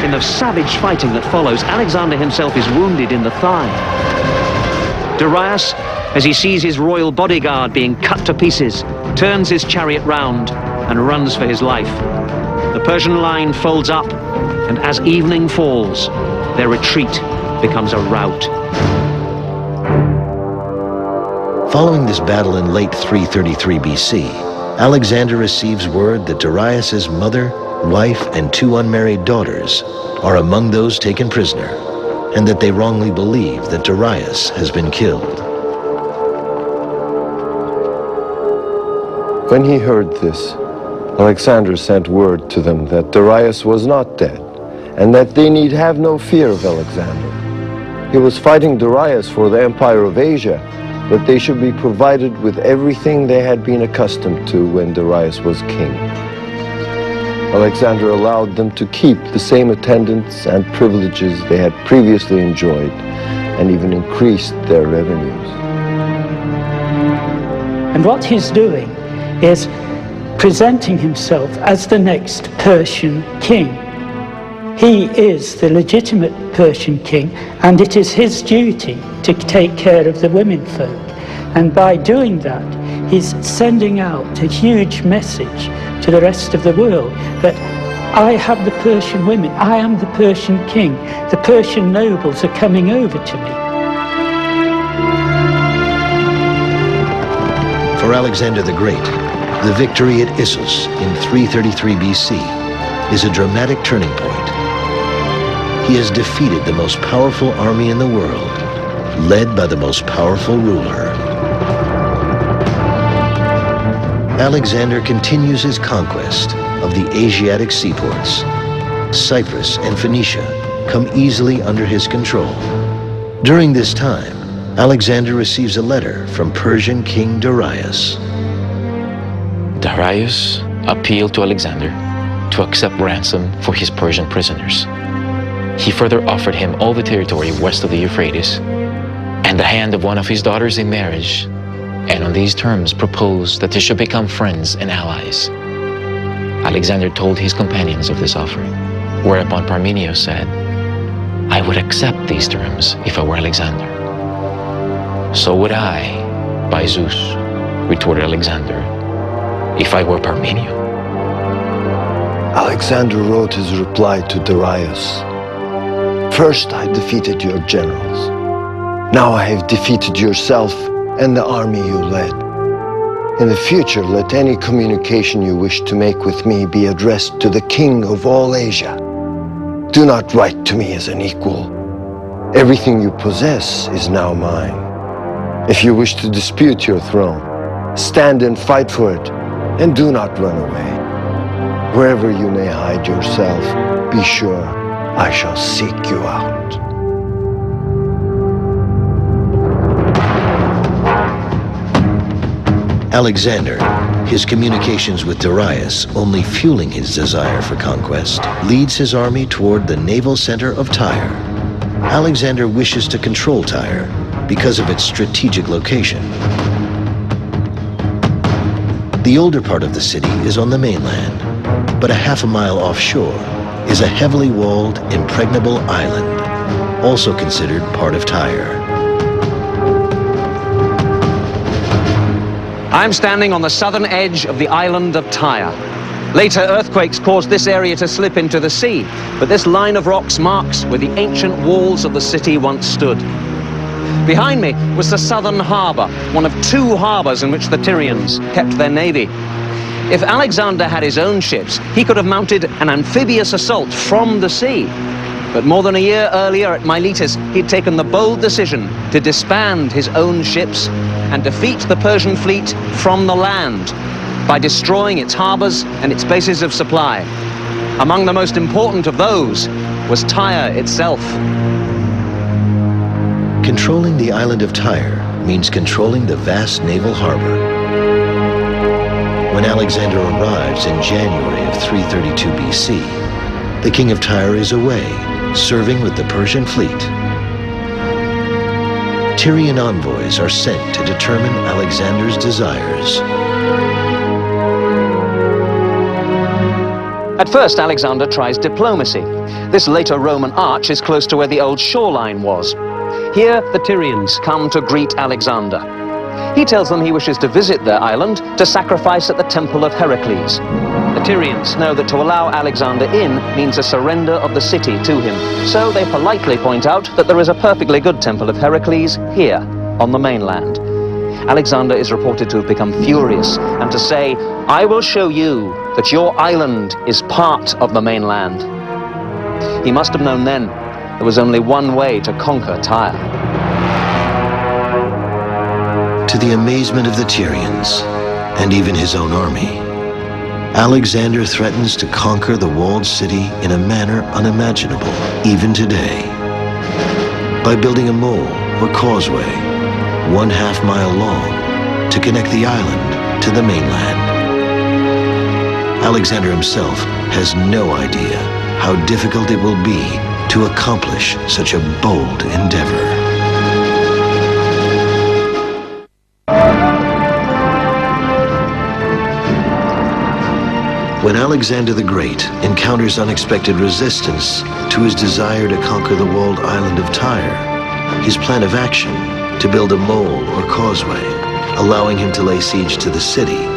In the savage fighting that follows, Alexander himself is wounded in the thigh. Darius, as he sees his royal bodyguard being cut to pieces, turns his chariot round and runs for his life. The Persian line folds up, and as evening falls, their retreat becomes a rout. Following this battle in late 333 BC, Alexander receives word that Darius's mother, wife, and 2 unmarried daughters are among those taken prisoner, and that they wrongly believe that Darius has been killed. When he heard this, Alexander sent word to them that Darius was not dead, and that they need have no fear of Alexander. He was fighting Darius for the empire of Asia, but they should be provided with everything they had been accustomed to when Darius was king. Alexander allowed them to keep the same attendance and privileges they had previously enjoyed, and even increased their revenues. And what he's doing is presenting himself as the next Persian king. He is the legitimate Persian king, and it is his duty to take care of the women folk. And by doing that, he's sending out a huge message to the rest of the world that I have the Persian women. I am the Persian king. The Persian nobles are coming over to me. For Alexander the Great, the victory at Issus in 333 BC is a dramatic turning point. He has defeated the most powerful army in the world, led by the most powerful ruler. Alexander continues his conquest of the Asiatic seaports. Cyprus and Phoenicia come easily under his control. During this time, Alexander receives a letter from Persian King Darius. Darius appealed to Alexander to accept ransom for his Persian prisoners. He further offered him all the territory west of the Euphrates and the hand of one of his daughters in marriage, and on these terms proposed that they should become friends and allies. Alexander told his companions of this offering, whereupon Parmenio said, "I would accept these terms if I were Alexander." "So would I, by Zeus," retorted Alexander, "if I were Parmenio." Alexander wrote his reply to Darius. "First I defeated your generals. Now I have defeated yourself and the army you led. In the future, let any communication you wish to make with me be addressed to the king of all Asia. Do not write to me as an equal. Everything you possess is now mine. If you wish to dispute your throne, stand and fight for it, and do not run away. Wherever you may hide yourself, be sure I shall seek you out." Alexander, his communications with Darius only fueling his desire for conquest, leads his army toward the naval center of Tyre. Alexander wishes to control Tyre because of its strategic location. The older part of the city is on the mainland, but a half a mile offshore is a heavily walled, impregnable island, also considered part of Tyre. I'm standing on the southern edge of the island of Tyre. Later earthquakes caused this area to slip into the sea, but this line of rocks marks where the ancient walls of the city once stood. Behind me was the southern harbour, one of two harbours in which the Tyrians kept their navy. If Alexander had his own ships, he could have mounted an amphibious assault from the sea. But more than a year earlier at Miletus, he'd taken the bold decision to disband his own ships and defeat the Persian fleet from the land by destroying its harbours and its bases of supply. Among the most important of those was Tyre itself. Controlling the island of Tyre means controlling the vast naval harbor. When Alexander arrives in January of 332 BC, the king of Tyre is away, serving with the Persian fleet. Tyrian envoys are sent to determine Alexander's desires. At first, Alexander tries diplomacy. This later Roman arch is close to where the old shoreline was. Here, the Tyrians come to greet Alexander. He tells them he wishes to visit their island to sacrifice at the Temple of Heracles. The Tyrians know that to allow Alexander in means a surrender of the city to him, so they politely point out that there is a perfectly good Temple of Heracles here, on the mainland. Alexander is reported to have become furious and to say, "I will show you that your island is part of the mainland." He must have known then there was only one way to conquer Tyre. To the amazement of the Tyrians, and even his own army, Alexander threatens to conquer the walled city in a manner unimaginable, even today, by building a mole or causeway 1/2 mile long to connect the island to the mainland. Alexander himself has no idea how difficult it will be to accomplish such a bold endeavor. When Alexander the Great encounters unexpected resistance to his desire to conquer the walled island of Tyre, his plan of action to build a mole or causeway, allowing him to lay siege to the city,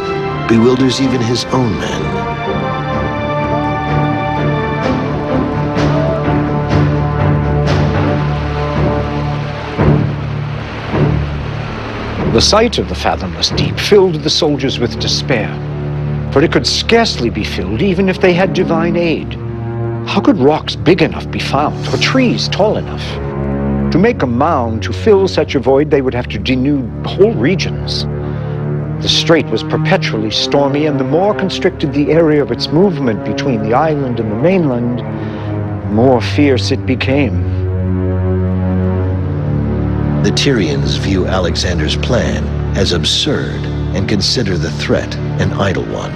bewilders even his own men. The sight of the fathomless deep filled the soldiers with despair, for it could scarcely be filled even if they had divine aid. How could rocks big enough be found, or trees tall enough? To make a mound to fill such a void, they would have to denude whole regions. The strait was perpetually stormy, and the more constricted the area of its movement between the island and the mainland, the more fierce it became. The Tyrians view Alexander's plan as absurd and consider the threat an idle one.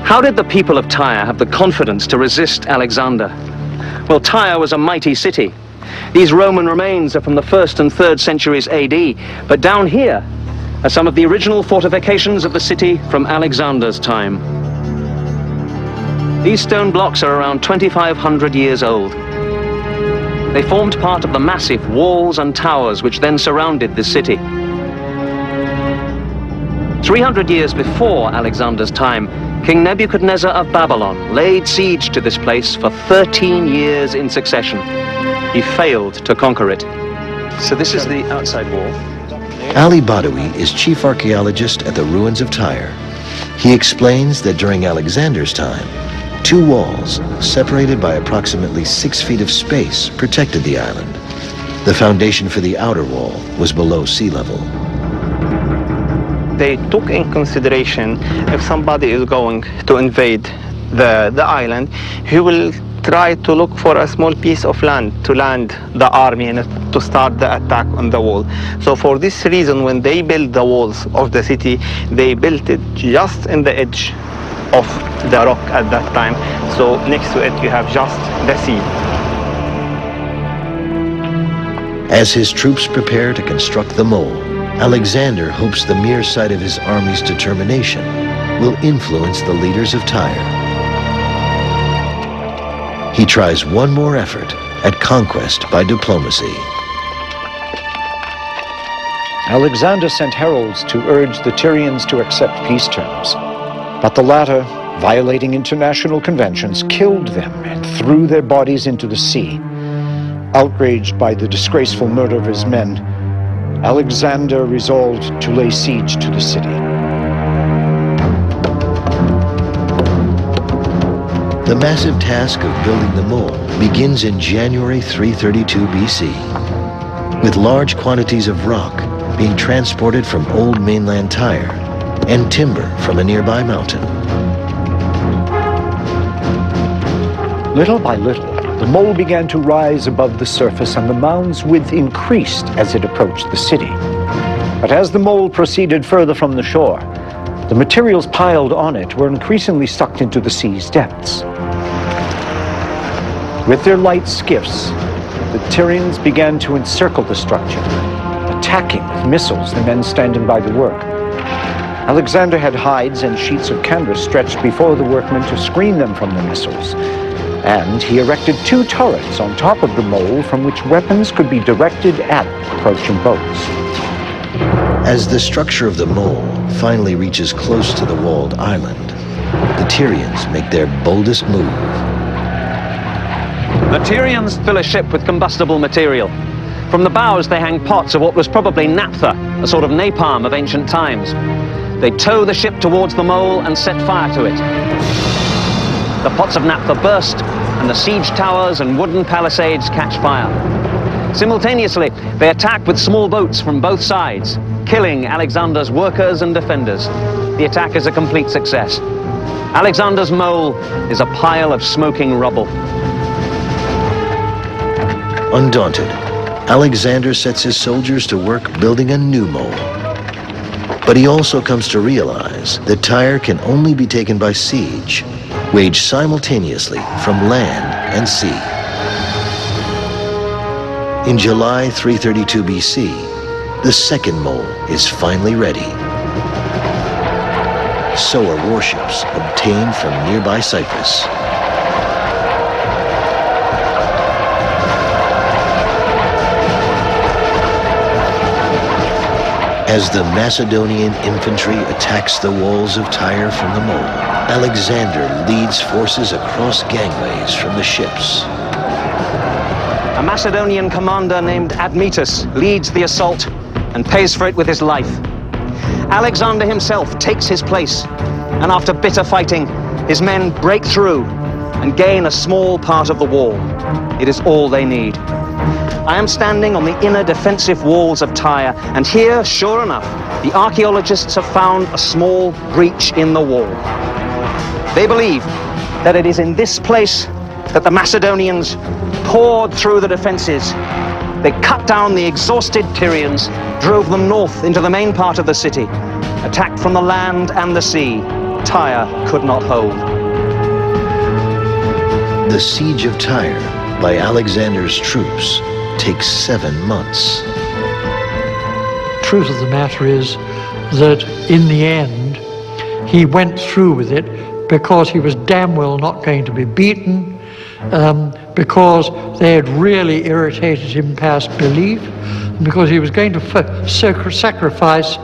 How did the people of Tyre have the confidence to resist Alexander? Well, Tyre was a mighty city. These Roman remains are from the 1st and 3rd centuries AD, but down here are some of the original fortifications of the city from Alexander's time. These stone blocks are around 2,500 years old. They formed part of the massive walls and towers which then surrounded this city. 300 years before Alexander's time, King Nebuchadnezzar of Babylon laid siege to this place for 13 years in succession. He failed to conquer it. So this is the outside wall. Ali Badawi is chief archaeologist at the ruins of Tyre. He explains that during Alexander's time, 2 walls, separated by approximately 6 feet of space, protected the island. The foundation for the outer wall was below sea level. They took in consideration if somebody is going to invade the island, he will try to look for a small piece of land to land the army and to start the attack on the wall. So for this reason, when they built the walls of the city, they built it just in the edge of the rock at that time. So next to it, you have just the sea. As his troops prepare to construct the mole, Alexander hopes the mere sight of his army's determination will influence the leaders of Tyre. He tries one more effort at conquest by diplomacy. Alexander sent heralds to urge the Tyrians to accept peace terms, but the latter, violating international conventions, killed them and threw their bodies into the sea. Outraged by the disgraceful murder of his men, Alexander resolved to lay siege to the city. The massive task of building the mole begins in January 332 BC, with large quantities of rock being transported from old mainland Tyre and timber from a nearby mountain. Little by little, the mole began to rise above the surface and the mound's width increased as it approached the city. But as the mole proceeded further from the shore, the materials piled on it were increasingly sucked into the sea's depths. With their light skiffs, the Tyrians began to encircle the structure, attacking with missiles the men standing by the work. Alexander had hides and sheets of canvas stretched before the workmen to screen them from the missiles, and he erected 2 turrets on top of the mole from which weapons could be directed at approaching boats. As the structure of the mole finally reaches close to the walled island, the Tyrians make their boldest move. The Tyrians fill a ship with combustible material. From the bows they hang pots of what was probably naphtha, a sort of napalm of ancient times. They tow the ship towards the mole and set fire to it. The pots of naphtha burst, and the siege towers and wooden palisades catch fire. Simultaneously, they attack with small boats from both sides, killing Alexander's workers and defenders. The attack is a complete success. Alexander's mole is a pile of smoking rubble. Undaunted, Alexander sets his soldiers to work building a new mole. But he also comes to realize that Tyre can only be taken by siege, waged simultaneously from land and sea. In July 332 BC, the second mole is finally ready. So are warships obtained from nearby Cyprus. As the Macedonian infantry attacks the walls of Tyre from the mole, Alexander leads forces across gangways from the ships. A Macedonian commander named Admetus leads the assault and pays for it with his life. Alexander himself takes his place, and after bitter fighting, his men break through and gain a small part of the wall. It is all they need. I am standing on the inner defensive walls of Tyre, and here, sure enough, the archaeologists have found a small breach in the wall. They believe that it is in this place that the Macedonians poured through the defenses. They cut down the exhausted Tyrians, drove them north into the main part of the city. Attacked from the land and the sea, Tyre could not hold. The siege of Tyre by Alexander's troops takes 7 months. Truth of the matter is that in the end, he went through with it because he was damn well not going to be beaten, because they had really irritated him past belief, and because he was going to sacrifice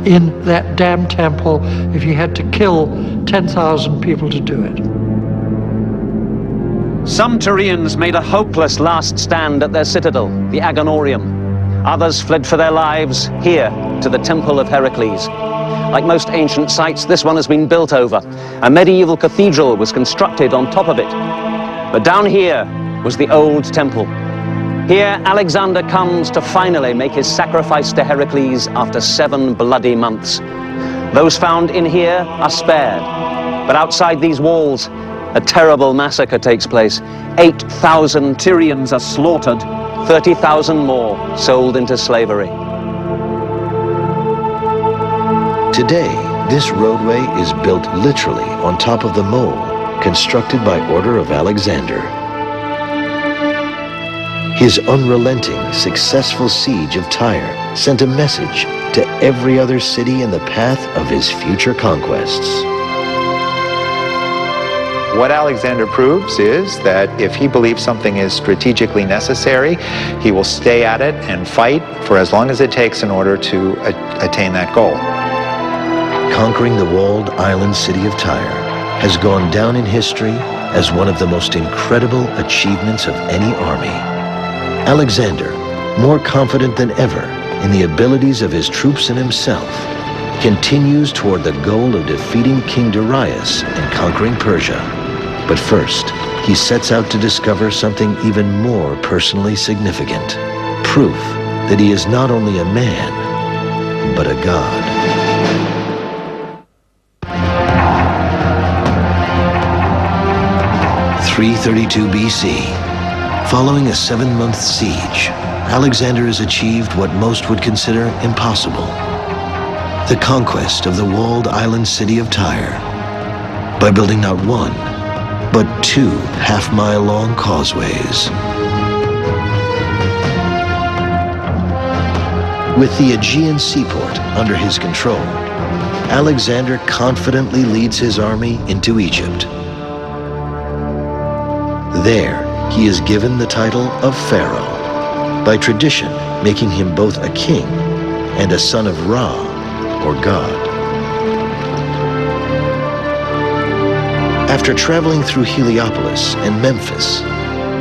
in that damn temple if he had to kill 10,000 people to do it. Some Tyrians made a hopeless last stand at their citadel, the Agonorium. Others fled for their lives here to the Temple of Heracles. Like most ancient sites, this one has been built over. A medieval cathedral was constructed on top of it. But down here was the old temple. Here, Alexander comes to finally make his sacrifice to Heracles after 7 bloody months. Those found in here are spared. But outside these walls, a terrible massacre takes place. 8,000 Tyrians are slaughtered, 30,000 more sold into slavery. Today, this roadway is built literally on top of the mole, constructed by order of Alexander. His unrelenting, successful siege of Tyre sent a message to every other city in the path of his future conquests. What Alexander proves is that if he believes something is strategically necessary, he will stay at it and fight for as long as it takes in order to attain that goal. Conquering the walled island city of Tyre has gone down in history as one of the most incredible achievements of any army. Alexander, more confident than ever in the abilities of his troops and himself, continues toward the goal of defeating King Darius and conquering Persia. But first, he sets out to discover something even more personally significant. Proof that he is not only a man, but a god. (332 BC). Following a 7-month siege, Alexander has achieved what most would consider impossible: the conquest of the walled island city of Tyre, by building not one, but 2 half-mile-long causeways. With the Aegean seaport under his control, Alexander confidently leads his army into Egypt. There, he is given the title of Pharaoh, by tradition making him both a king and a son of Ra, or God. After traveling through Heliopolis and Memphis,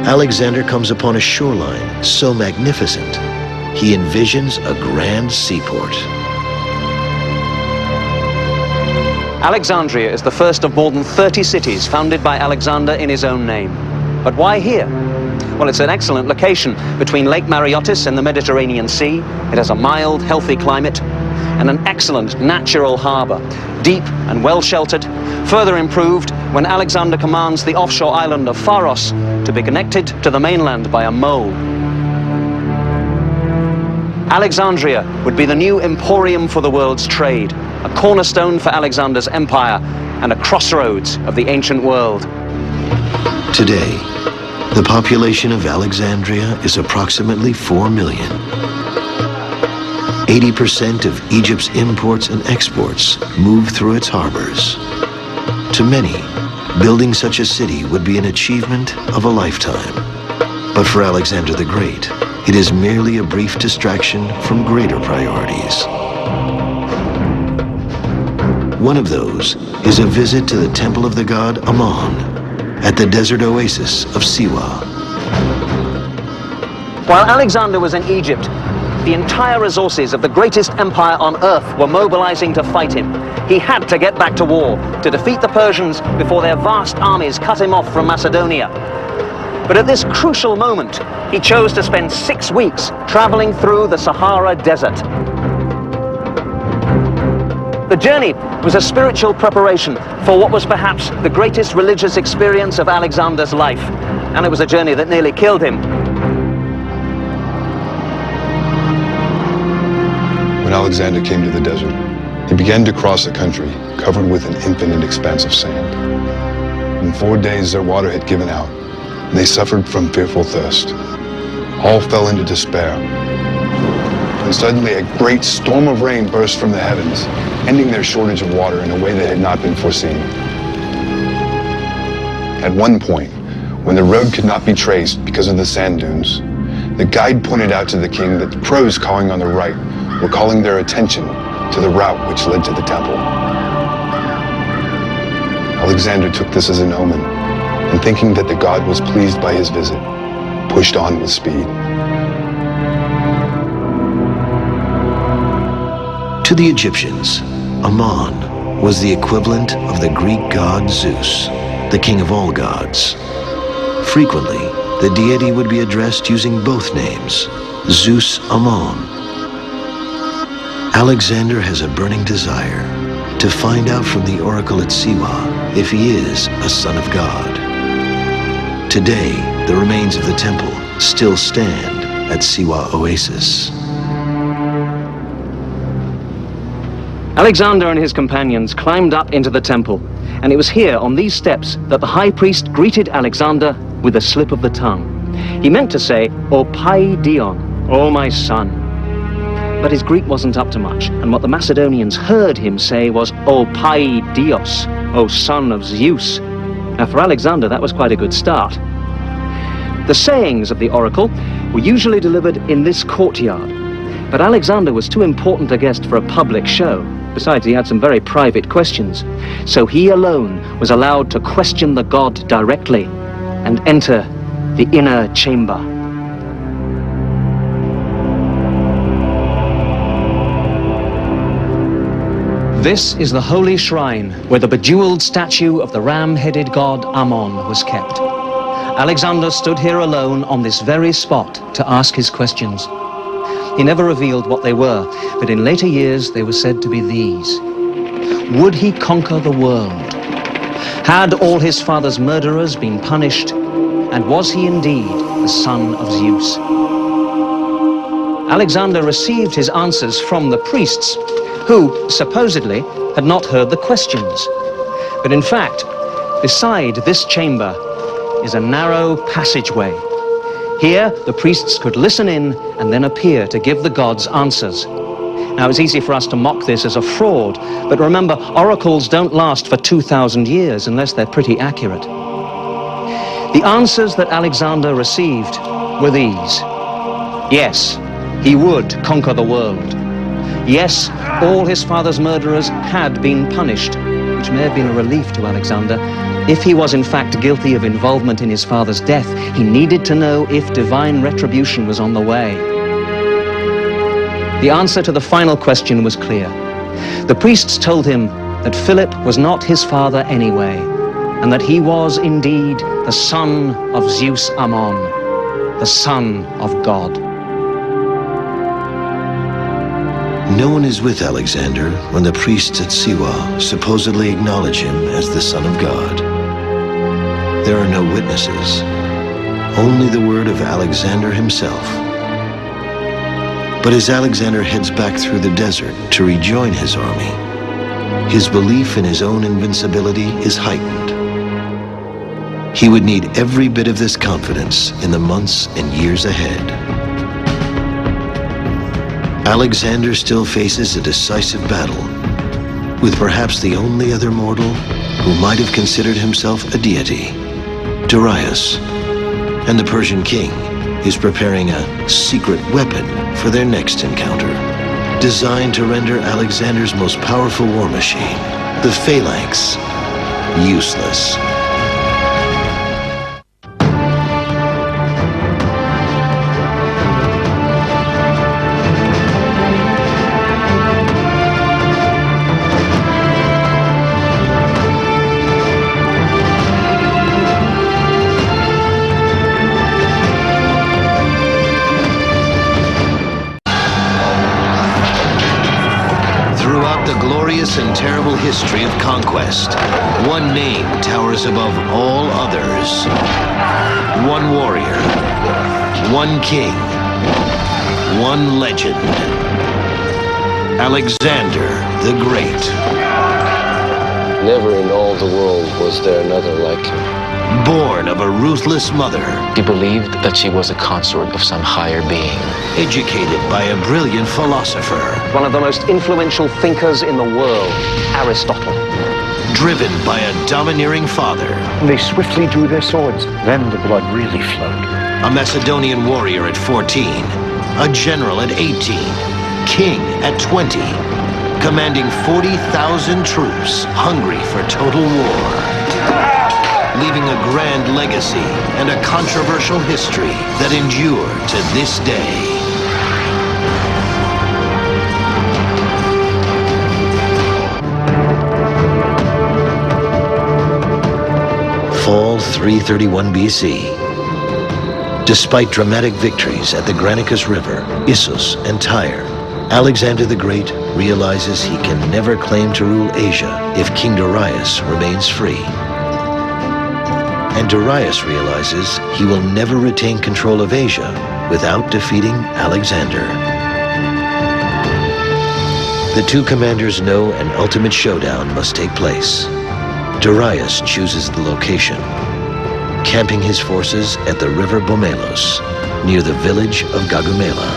Alexander comes upon a shoreline so magnificent, he envisions a grand seaport. Alexandria is the first of more than 30 cities founded by Alexander in his own name. But why here? Well, it's an excellent location between Lake Mareotis and the Mediterranean Sea. It has a mild, healthy climate and an excellent natural harbor, deep and well sheltered, further improved when Alexander commands the offshore island of Pharos to be connected to the mainland by a mole. Alexandria would be the new emporium for the world's trade, a cornerstone for Alexander's empire, and a crossroads of the ancient world. Today, the population of Alexandria is approximately 4 million. 80% of Egypt's imports and exports move through its harbors. To many, building such a city would be an achievement of a lifetime. But for Alexander the Great, it is merely a brief distraction from greater priorities. One of those is a visit to the temple of the god Ammon at the desert oasis of Siwa. While Alexander was in Egypt, the entire resources of the greatest empire on earth were mobilizing to fight him. He had to get back to war, to defeat the Persians before their vast armies cut him off from Macedonia. But at this crucial moment, he chose to spend 6 weeks traveling through the Sahara Desert. The journey was a spiritual preparation for what was perhaps the greatest religious experience of Alexander's life, and it was a journey that nearly killed him. When Alexander came to the desert, he began to cross a country covered with an infinite expanse of sand. In 4 days, their water had given out, and they suffered from fearful thirst. All fell into despair. And suddenly a great storm of rain burst from the heavens, ending their shortage of water in a way that had not been foreseen. At one point, when the road could not be traced because of the sand dunes, the guide pointed out to the king that the crows cawing on the right were calling their attention to the route which led to the temple. Alexander took this as an omen, and thinking that the god was pleased by his visit, pushed on with speed. To the Egyptians, Ammon was the equivalent of the Greek god Zeus, the king of all gods. Frequently, the deity would be addressed using both names, Zeus Ammon. Alexander has a burning desire to find out from the oracle at Siwa if he is a son of God. Today, the remains of the temple still stand at Siwa Oasis. Alexander and his companions climbed up into the temple, and it was here on these steps that the high priest greeted Alexander with a slip of the tongue. He meant to say, "O Pai Dion, O my son." But his Greek wasn't up to much, and what the Macedonians heard him say was, "O Pai Dios, O son of Zeus." Now for Alexander, that was quite a good start. The sayings of the oracle were usually delivered in this courtyard, but Alexander was too important a guest for a public show. Besides, he had some very private questions, so he alone was allowed to question the god directly and enter the inner chamber. This is the holy shrine where the bejeweled statue of the ram-headed god Ammon was kept. Alexander stood here alone on this very spot to ask his questions. He never revealed what they were, but in later years they were said to be these. Would he conquer the world? Had all his father's murderers been punished? And was he indeed the son of Zeus? Alexander received his answers from the priests, who, supposedly, had not heard the questions. But in fact, beside this chamber is a narrow passageway. Here, the priests could listen in and then appear to give the gods answers. Now, it's easy for us to mock this as a fraud, but remember, oracles don't last for 2,000 years unless they're pretty accurate. The answers that Alexander received were these. Yes, he would conquer the world. Yes, all his father's murderers had been punished, which may have been a relief to Alexander. If he was in fact guilty of involvement in his father's death, he needed to know if divine retribution was on the way. The answer to the final question was clear. The priests told him that Philip was not his father anyway, and that he was indeed the son of Zeus Ammon, the son of God. No one is with Alexander when the priests at Siwa supposedly acknowledge him as the Son of God. There are no witnesses, only the word of Alexander himself. But as Alexander heads back through the desert to rejoin his army, his belief in his own invincibility is heightened. He would need every bit of this confidence in the months and years ahead. Alexander still faces a decisive battle with perhaps the only other mortal who might have considered himself a deity, Darius, and the Persian king is preparing a secret weapon for their next encounter, designed to render Alexander's most powerful war machine, the phalanx, useless. glorious and terrible history of conquest, one name towers above all others. One warrior, one king, one legend. Alexander the Great. Never in all the world was there another like him. Born of a ruthless mother. He believed that she was a consort of some higher being. Educated by a brilliant philosopher. One of the most influential thinkers in the world, Aristotle. Driven by a domineering father. They swiftly drew their swords. Then the blood really flowed. A Macedonian warrior at 14. A general at 18. King at 20. Commanding 40,000 troops, hungry for total war. Leaving a grand legacy and a controversial history that endure to this day. Fall 331 BC. Despite dramatic victories at the Granicus River, Issus, and Tyre, Alexander the Great realizes he can never claim to rule Asia if King Darius remains free. And Darius realizes he will never retain control of Asia without defeating Alexander. The two commanders know an ultimate showdown must take place. Darius chooses the location, camping his forces at the river Bomelos, near the village of Gaugamela.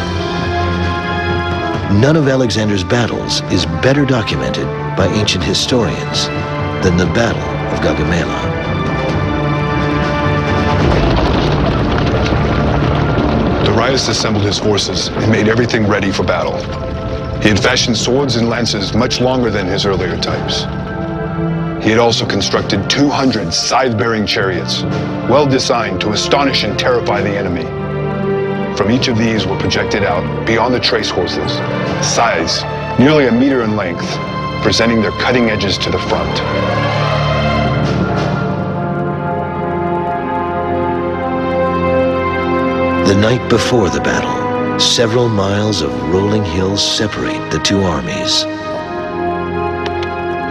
None of Alexander's battles is better documented by ancient historians than the Battle of Gaugamela. Darius assembled his forces and made everything ready for battle. He had fashioned swords and lances much longer than his earlier types. He had also constructed 200 scythe-bearing chariots, well designed to astonish and terrify the enemy. From each of these were projected out, beyond the trace horses, scythes nearly 1 meter in length, presenting their cutting edges to the front. The night before the battle, several miles of rolling hills separate the two armies.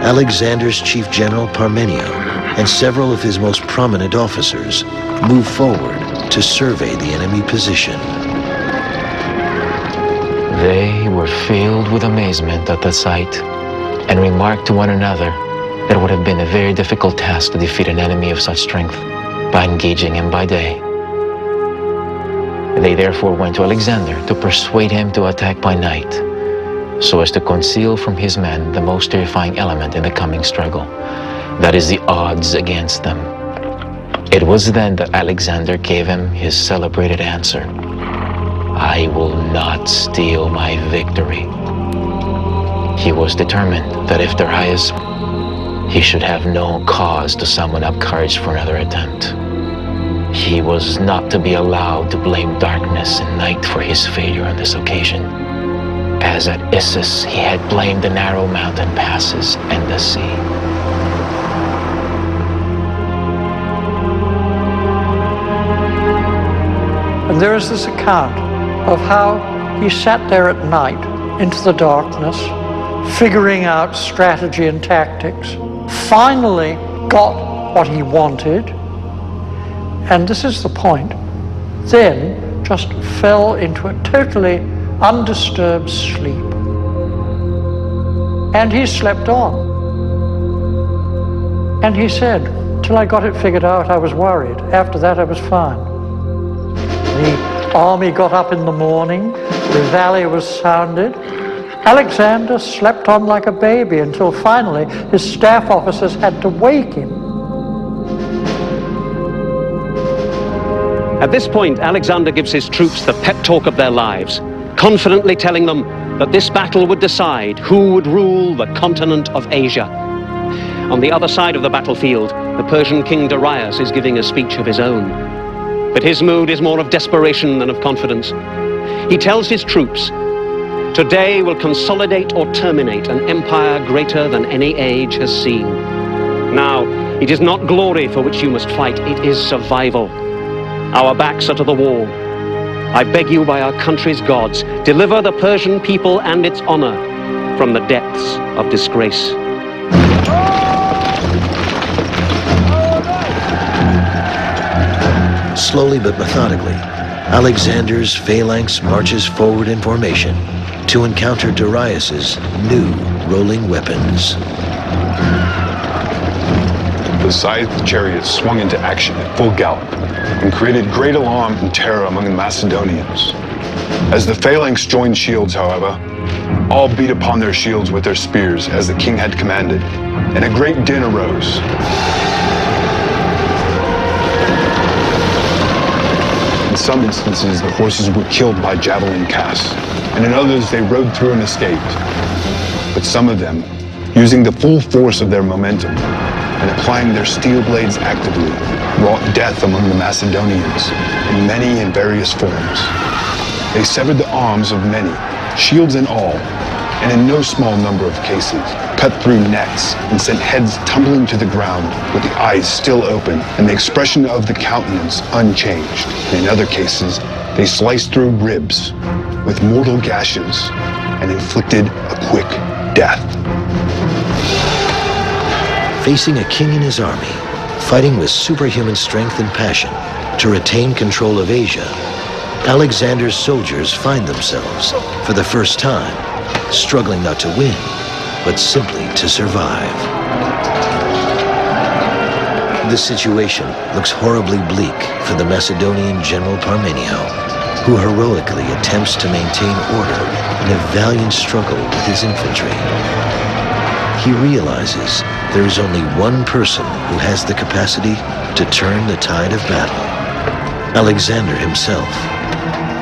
Alexander's chief general Parmenio and several of his most prominent officers move forward to survey the enemy position. They were filled with amazement at the sight and remarked to one another that it would have been a very difficult task to defeat an enemy of such strength by engaging him by day. They therefore went to Alexander to persuade him to attack by night, so as to conceal from his men the most terrifying element in the coming struggle, that is the odds against them. It was then that Alexander gave him his celebrated answer: "I will not steal my victory." He was determined that if Darius, he should have no cause to summon up courage for another attempt. He was not to be allowed to blame darkness and night for his failure on this occasion, as at Issus he had blamed the narrow mountain passes and the sea. And there is this account of how he sat there at night into the darkness, figuring out strategy and tactics, finally got what he wanted, and this is the point, then just fell into a totally undisturbed sleep. And he slept on. And he said, till I got it figured out, I was worried. After that, I was fine. The army got up in the morning, the valley was sounded. Alexander slept on like a baby until finally his staff officers had to wake him. At this point, Alexander gives his troops the pep talk of their lives, confidently telling them that this battle would decide who would rule the continent of Asia. On the other side of the battlefield, the Persian king Darius is giving a speech of his own. But his mood is more of desperation than of confidence. He tells his troops, "Today will consolidate or terminate an empire greater than any age has seen. Now, it is not glory for which you must fight, it is survival. Our backs are to the wall. I beg you by our country's gods, deliver the Persian people and its honor. from the depths of disgrace. Slowly but methodically, Alexander's phalanx marches forward in formation to encounter Darius's new rolling weapons. The scythed chariots swung into action at full gallop and created great alarm and terror among the Macedonians. As the phalanx joined shields, however, all beat upon their shields with their spears as the king had commanded, and a great din arose. In some instances, the horses were killed by javelin casts, and in others they rode through and escaped. But some of them, using the full force of their momentum and applying their steel blades actively, wrought death among the Macedonians in many and various forms. They severed the arms of many, shields and all, and in no small number of cases, cut through necks and sent heads tumbling to the ground with the eyes still open and the expression of the countenance unchanged. And in other cases, they sliced through ribs with mortal gashes and inflicted a quick death. Facing a king and his army, fighting with superhuman strength and passion to retain control of Asia, Alexander's soldiers find themselves, for the first time, struggling not to win, but simply to survive. The situation looks horribly bleak for the Macedonian general Parmenio, who heroically attempts to maintain order in a valiant struggle with his infantry. He realizes there is only one person who has the capacity to turn the tide of battle: Alexander himself.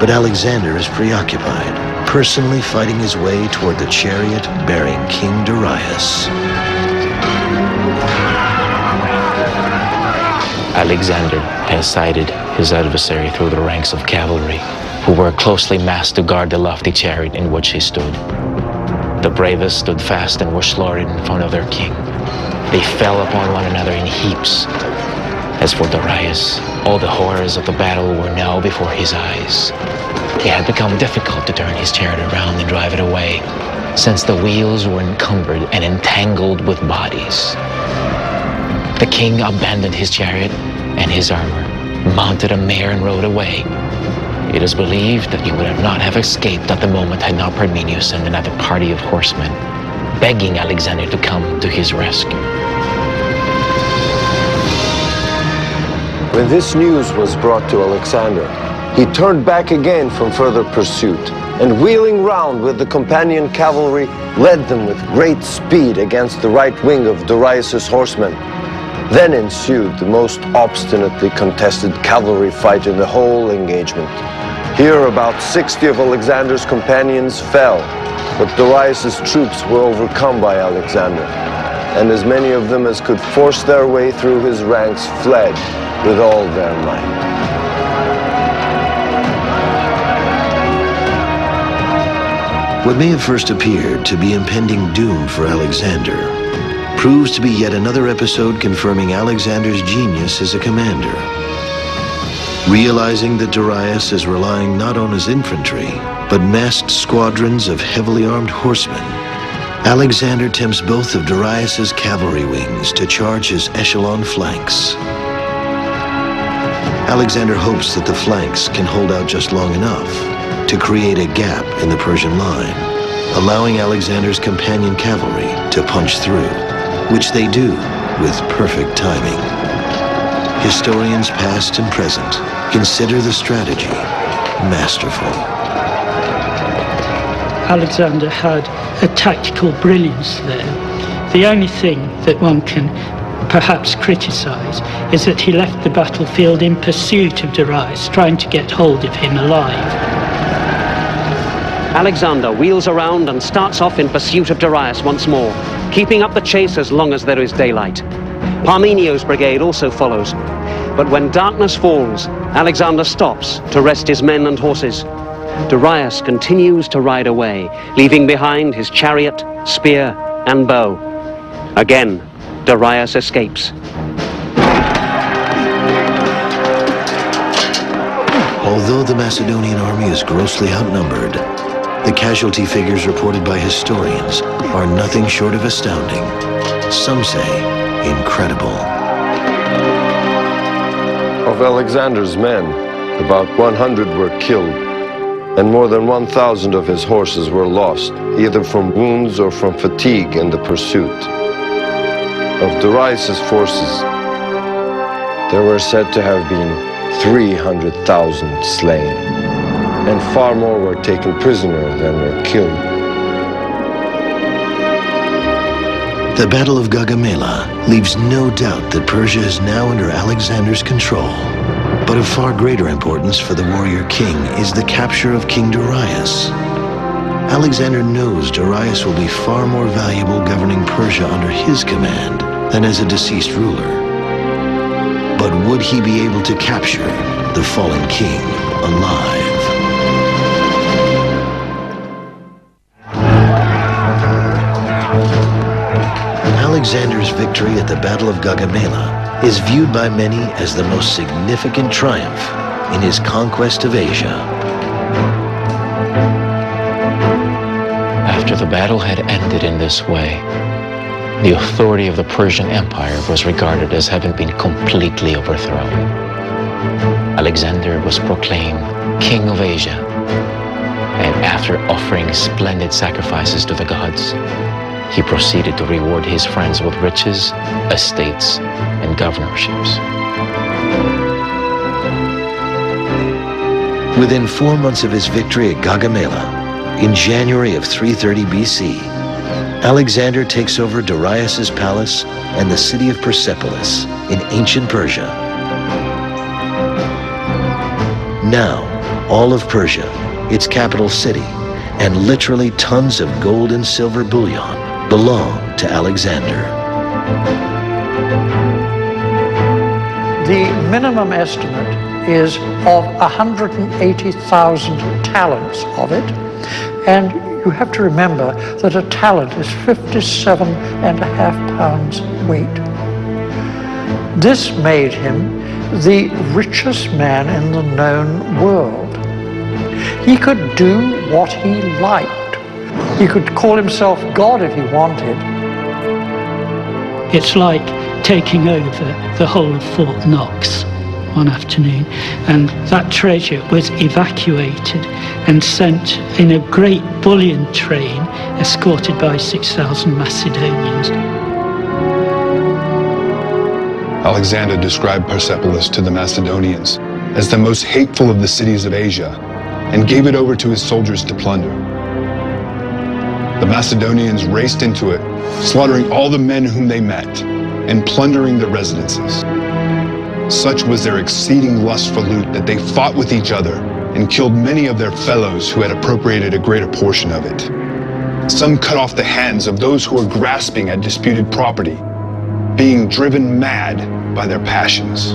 But Alexander is preoccupied, personally fighting his way toward the chariot bearing King Darius. Alexander has sighted his adversary through the ranks of cavalry, who were closely massed to guard the lofty chariot in which he stood. The bravest stood fast and were slaughtered in front of their king. They fell upon one another in heaps. As for Darius, all the horrors of the battle were now before his eyes. It had become difficult to turn his chariot around and drive it away, since the wheels were encumbered and entangled with bodies. The king abandoned his chariot and his armor, mounted a mare and rode away. It is believed that he would not have escaped at the moment had not Parmenio sent another party of horsemen, begging Alexander to come to his rescue. When this news was brought to Alexander, he turned back again from further pursuit, and wheeling round with the companion cavalry, led them with great speed against the right wing of Darius's horsemen. Then ensued the most obstinately contested cavalry fight in the whole engagement. Here about 60 of Alexander's companions fell, but Darius's troops were overcome by Alexander, and as many of them as could force their way through his ranks fled with all their might. What may have first appeared to be impending doom for Alexander proves to be yet another episode confirming Alexander's genius as a commander. Realizing that Darius is relying not on his infantry, but massed squadrons of heavily armed horsemen, Alexander tempts both of Darius's cavalry wings to charge his echelon flanks. Alexander hopes that the flanks can hold out just long enough to create a gap in the Persian line, allowing Alexander's companion cavalry to punch through, which they do with perfect timing. Historians past and present consider the strategy masterful. Alexander had a tactical brilliance there. The only thing that one can perhaps criticize is that he left the battlefield in pursuit of Darius, trying to get hold of him alive. Alexander wheels around and starts off in pursuit of Darius once more, keeping up the chase as long as there is daylight. Parmenio's brigade also follows, but when darkness falls, Alexander stops to rest his men and horses. Darius continues to ride away, leaving behind his chariot, spear, and bow. Again, Darius escapes. Although the Macedonian army is grossly outnumbered, The casualty figures reported by historians are nothing short of astounding. Some say incredible. Of Alexander's men, about 100 were killed, and more than 1,000 of his horses were lost, either from wounds or from fatigue in the pursuit. Of Darius' forces, there were said to have been 300,000 slain, and far more were taken prisoner than were killed. The Battle of Gaugamela leaves no doubt that Persia is now under Alexander's control. But of far greater importance for the warrior king is the capture of King Darius. Alexander knows Darius will be far more valuable governing Persia under his command than as a deceased ruler. But would he be able to capture the fallen king alive? Alexander's victory at the Battle of Gaugamela is viewed by many as the most significant triumph in his conquest of Asia. After the battle had ended in this way, the authority of the Persian Empire was regarded as having been completely overthrown. Alexander was proclaimed King of Asia, and after offering splendid sacrifices to the gods, he proceeded to reward his friends with riches, estates, and governorships. Within 4 months of his victory at Gaugamela, in January of 330 BC, Alexander takes over Darius's palace and the city of Persepolis in ancient Persia. Now, all of Persia, its capital city, and literally tons of gold and silver bullion belong to Alexander. The minimum estimate is of 180,000 talents of it, and you have to remember that a talent is 57.5 pounds weight. This made him the richest man in the known world. He could do what he liked. He could call himself God if he wanted. It's like taking over the whole of Fort Knox one afternoon, and that treasure was evacuated and sent in a great bullion train escorted by 6,000 Macedonians. Alexander described Persepolis to the Macedonians as the most hateful of the cities of Asia and gave it over to his soldiers to plunder. The Macedonians raced into it, slaughtering all the men whom they met and plundering their residences. Such was their exceeding lust for loot that they fought with each other and killed many of their fellows who had appropriated a greater portion of it. Some cut off the hands of those who were grasping at disputed property, being driven mad by their passions.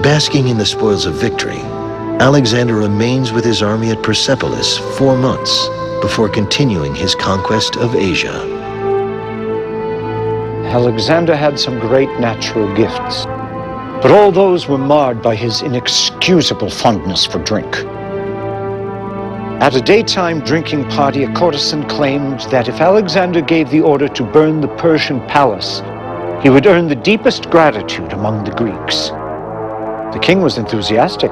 Basking in the spoils of victory, Alexander remains with his army at Persepolis 4 months before continuing his conquest of Asia. Alexander had some great natural gifts, but all those were marred by his inexcusable fondness for drink. At a daytime drinking party, a courtesan claimed that if Alexander gave the order to burn the Persian palace, he would earn the deepest gratitude among the Greeks. The king was enthusiastic.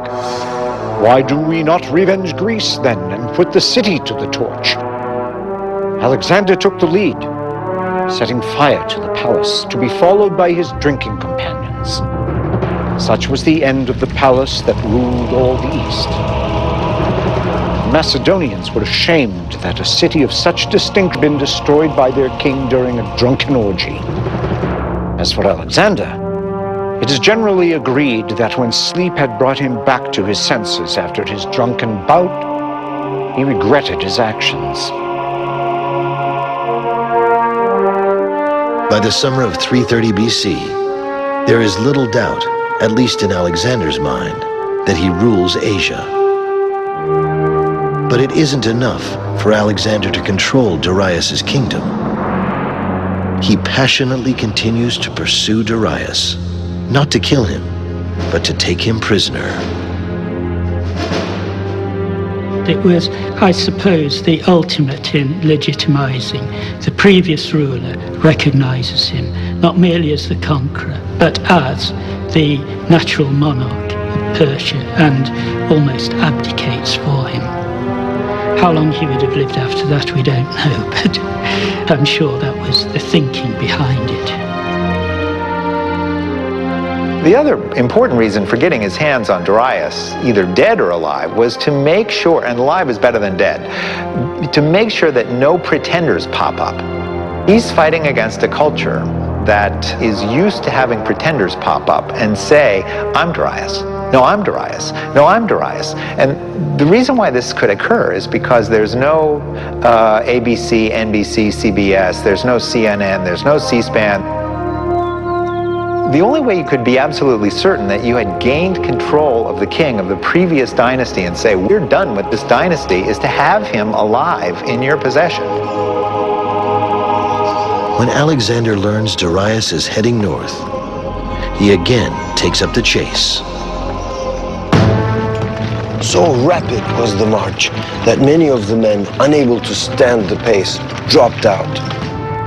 "Why do we not revenge Greece, then, and put the city to the torch?" Alexander took the lead, setting fire to the palace, to be followed by his drinking companions. Such was the end of the palace that ruled all the East. The Macedonians were ashamed that a city of such distinction had been destroyed by their king during a drunken orgy. As for Alexander, it is generally agreed that when sleep had brought him back to his senses after his drunken bout, he regretted his actions. By the summer of 330 BC, there is little doubt, at least in Alexander's mind, that he rules Asia. But it isn't enough for Alexander to control Darius's kingdom. He passionately continues to pursue Darius, not to kill him, but to take him prisoner. And it was, I suppose, the ultimate in legitimizing. The previous ruler recognizes him not merely as the conqueror, but as the natural monarch of Persia, and almost abdicates for him. How long he would have lived after that, we don't know, but I'm sure that was the thinking behind it. The other important reason for getting his hands on Darius, either dead or alive, was to make sure, and alive is better than dead, to make sure that no pretenders pop up. He's fighting against a culture that is used to having pretenders pop up and say, I'm Darius. No, I'm Darius. No, I'm Darius. And the reason why this could occur is because there's no ABC, NBC, CBS, there's no CNN, there's no C-SPAN. The only way you could be absolutely certain that you had gained control of the king of the previous dynasty and say, we're done with this dynasty, is to have him alive in your possession. When Alexander learns Darius is heading north, he again takes up the chase. So rapid was the march that many of the men, unable to stand the pace, dropped out.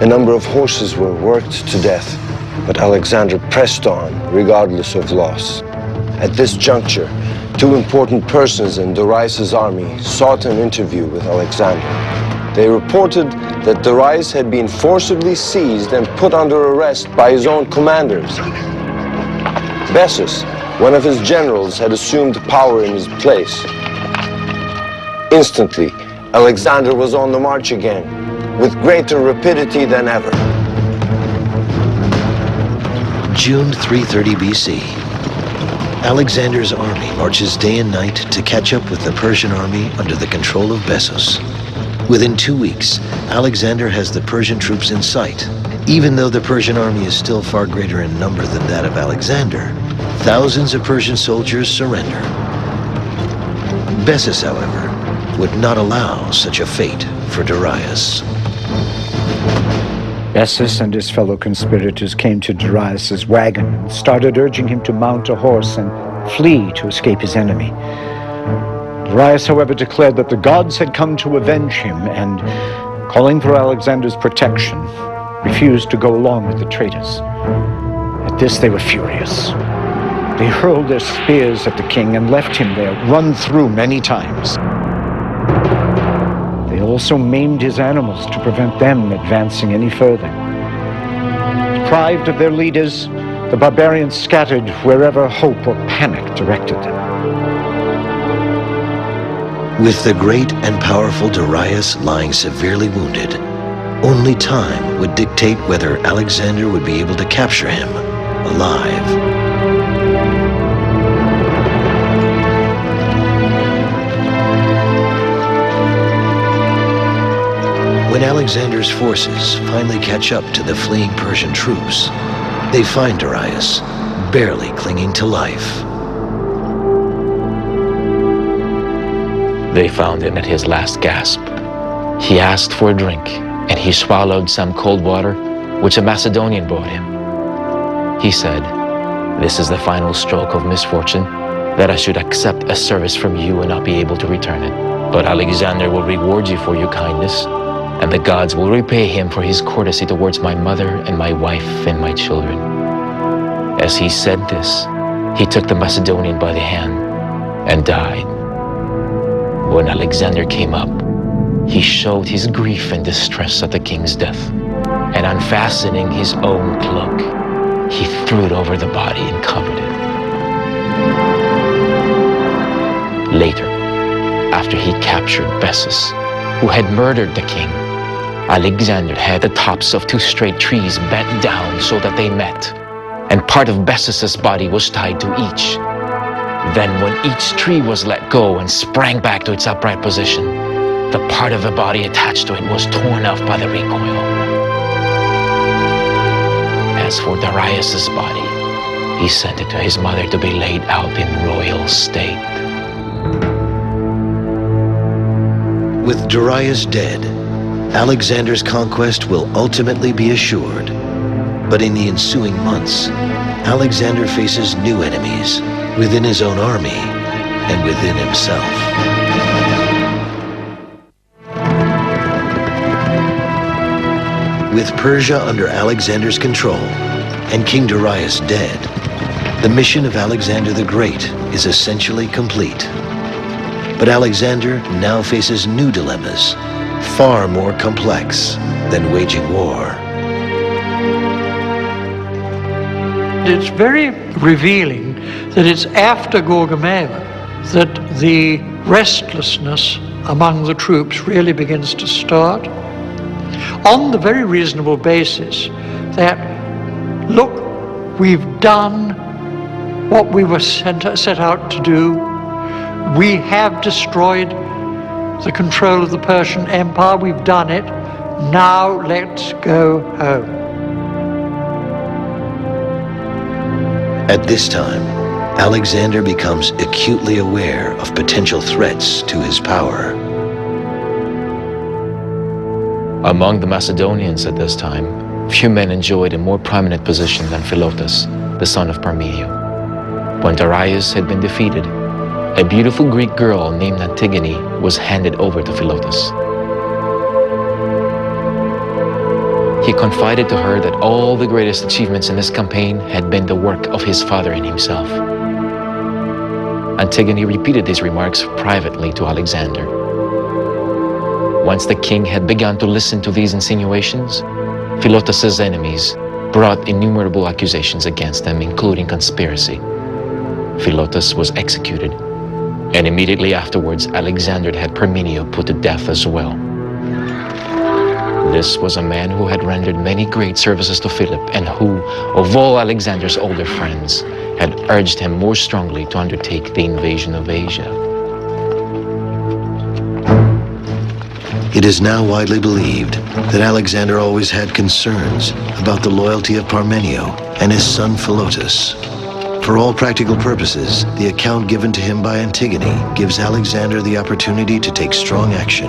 A number of horses were worked to death, but Alexander pressed on, regardless of loss. At this juncture, two important persons in Darius' army sought an interview with Alexander. They reported that Darius had been forcibly seized and put under arrest by his own commanders. Bessus, one of his generals, had assumed power in his place. Instantly, Alexander was on the march again, with greater rapidity than ever. June 330 BC. Alexander's army marches day and night to catch up with the Persian army under the control of Bessus. Within 2 weeks, Alexander has the Persian troops in sight. Even though the Persian army is still far greater in number than that of Alexander, thousands of Persian soldiers surrender. Bessus, however, would not allow such a fate for Darius. Bessus and his fellow conspirators came to Darius' wagon and started urging him to mount a horse and flee to escape his enemy. Darius, however, declared that the gods had come to avenge him and, calling for Alexander's protection, refused to go along with the traitors. At this, they were furious. They hurled their spears at the king and left him there, run through many times. They also maimed his animals to prevent them advancing any further. Deprived of their leaders, the barbarians scattered wherever hope or panic directed them. With the great and powerful Darius lying severely wounded, only time would dictate whether Alexander would be able to capture him alive. When Alexander's forces finally catch up to the fleeing Persian troops, they find Darius barely clinging to life. They found him at his last gasp. He asked for a drink, and he swallowed some cold water, which a Macedonian brought him. He said, "This is the final stroke of misfortune, that I should accept a service from you and not be able to return it. But Alexander will reward you for your kindness, and the gods will repay him for his courtesy towards my mother and my wife and my children." As he said this, he took the Macedonian by the hand and died. When Alexander came up, he showed his grief and distress at the king's death, and unfastening his own cloak, he threw it over the body and covered it. Later, after he captured Bessus, who had murdered the king, Alexander had the tops of two straight trees bent down so that they met, and part of Bessus's body was tied to each. Then when each tree was let go and sprang back to its upright position, the part of the body attached to it was torn off by the recoil. As for Darius's body, he sent it to his mother to be laid out in royal state. With Darius dead, Alexander's conquest will ultimately be assured. But in the ensuing months, Alexander faces new enemies within his own army and within himself. With Persia under Alexander's control and King Darius dead, the mission of Alexander the Great is essentially complete. But Alexander now faces new dilemmas, far more complex than waging war. It's very revealing that it's after Gaugamela that the restlessness among the troops really begins to start, on the very reasonable basis that, look, we've done what we were set out to do. We have destroyed the control of the Persian Empire. We've done it. Now let's go home. At this time, Alexander becomes acutely aware of potential threats to his power. Among the Macedonians at this time, few men enjoyed a more prominent position than Philotas, the son of Parmenio. When Darius had been defeated, a beautiful Greek girl named Antigone was handed over to Philotas. He confided to her that all the greatest achievements in this campaign had been the work of his father and himself. Antigone repeated these remarks privately to Alexander. Once the king had begun to listen to these insinuations, Philotas's enemies brought innumerable accusations against them, including conspiracy. Philotas was executed, and immediately afterwards, Alexander had Parmenio put to death as well. This was a man who had rendered many great services to Philip and who, of all Alexander's older friends, had urged him more strongly to undertake the invasion of Asia. It is now widely believed that Alexander always had concerns about the loyalty of Parmenio and his son Philotas. For all practical purposes, the account given to him by Antigone gives Alexander the opportunity to take strong action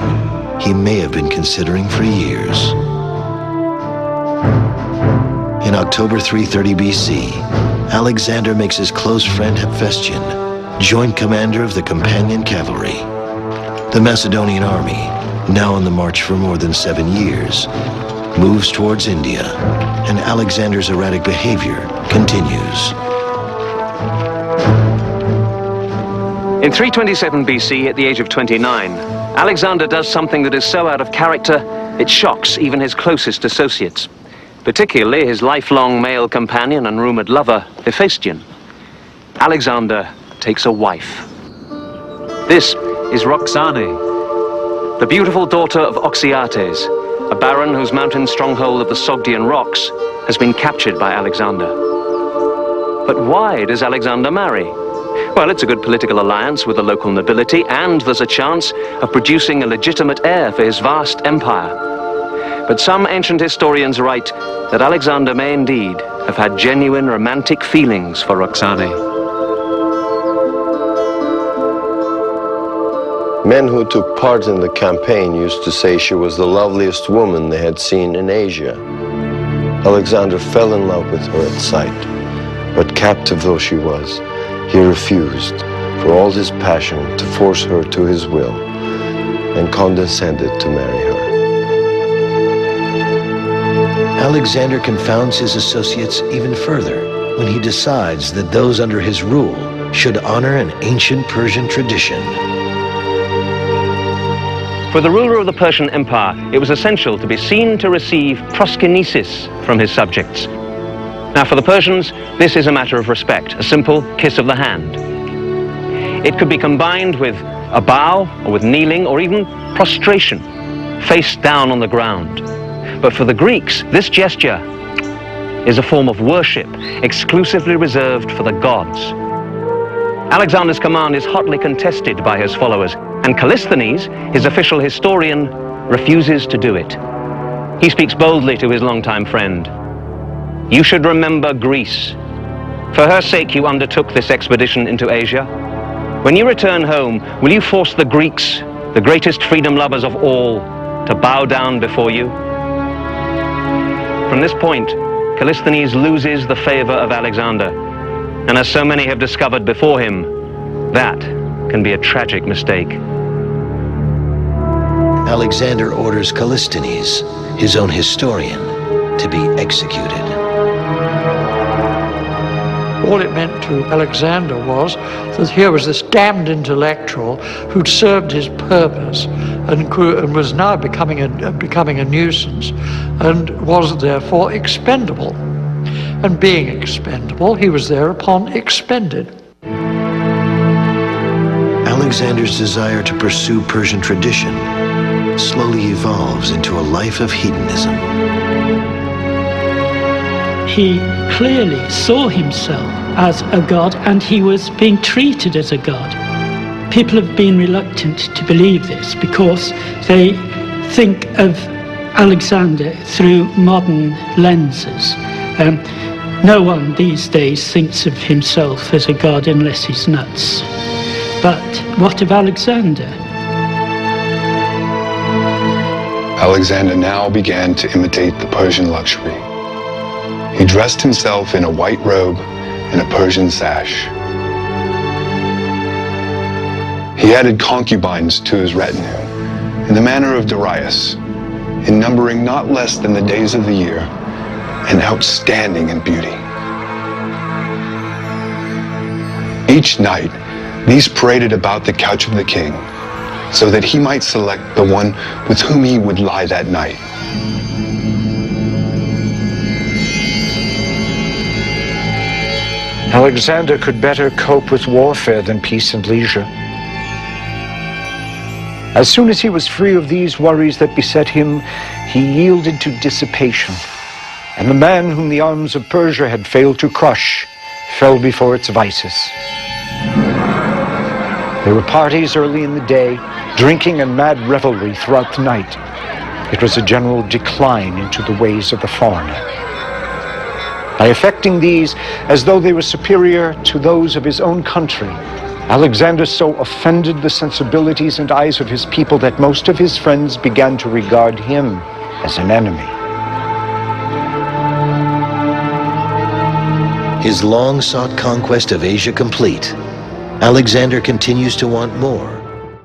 he may have been considering for years. In October 330 BC, Alexander makes his close friend Hephaestion joint commander of the Companion Cavalry. The Macedonian army, now on the march for more than 7 years, moves towards India, and Alexander's erratic behavior continues. In 327 BC, at the age of 29, Alexander does something that is so out of character, it shocks even his closest associates, particularly his lifelong male companion and rumored lover, Hephaestion. Alexander takes a wife. This is Roxane, the beautiful daughter of Oxyates, a baron whose mountain stronghold of the Sogdian rocks has been captured by Alexander. But why does Alexander marry? Well, it's a good political alliance with the local nobility, and there's a chance of producing a legitimate heir for his vast empire. But some ancient historians write that Alexander may indeed have had genuine romantic feelings for Roxane. Men who took part in the campaign used to say she was the loveliest woman they had seen in Asia. Alexander fell in love with her at sight, but captive though she was, he refused, for all his passion, to force her to his will, and condescended to marry her. Alexander confounds his associates even further when he decides that those under his rule should honor an ancient Persian tradition. For the ruler of the Persian Empire, it was essential to be seen to receive proskynesis from his subjects. Now, for the Persians, this is a matter of respect, a simple kiss of the hand. It could be combined with a bow, or with kneeling, or even prostration, face down on the ground. But for the Greeks, this gesture is a form of worship exclusively reserved for the gods. Alexander's command is hotly contested by his followers, and Callisthenes, his official historian, refuses to do it. He speaks boldly to his longtime friend. You should remember Greece. For her sake you undertook this expedition into Asia. When you return home, will you force the Greeks, the greatest freedom lovers of all, to bow down before you? From this point, Callisthenes loses the favor of Alexander. And as so many have discovered before him, that can be a tragic mistake. Alexander orders Callisthenes, his own historian, to be executed. All it meant to Alexander was that here was this damned intellectual who'd served his purpose and was now becoming a nuisance and was therefore expendable. And being expendable, he was thereupon expended. Alexander's desire to pursue Persian tradition slowly evolves into a life of hedonism. He clearly saw himself as a god, and he was being treated as a god. People have been reluctant to believe this because they think of Alexander through modern lenses. No one these days thinks of himself as a god unless he's nuts. But what of Alexander? Alexander now began to imitate the Persian luxury. He dressed himself in a white robe and a Persian sash. He added concubines to his retinue in the manner of Darius, in numbering not less than the days of the year and outstanding in beauty. Each night, these paraded about the couch of the king so that he might select the one with whom he would lie that night. Alexander could better cope with warfare than peace and leisure. As soon as he was free of these worries that beset him, he yielded to dissipation, and the man whom the arms of Persia had failed to crush fell before its vices. There were parties early in the day, drinking and mad revelry throughout the night. It was a general decline into the ways of the foreigner. By affecting these as though they were superior to those of his own country, Alexander so offended the sensibilities and eyes of his people that most of his friends began to regard him as an enemy. His long-sought conquest of Asia complete, Alexander continues to want more.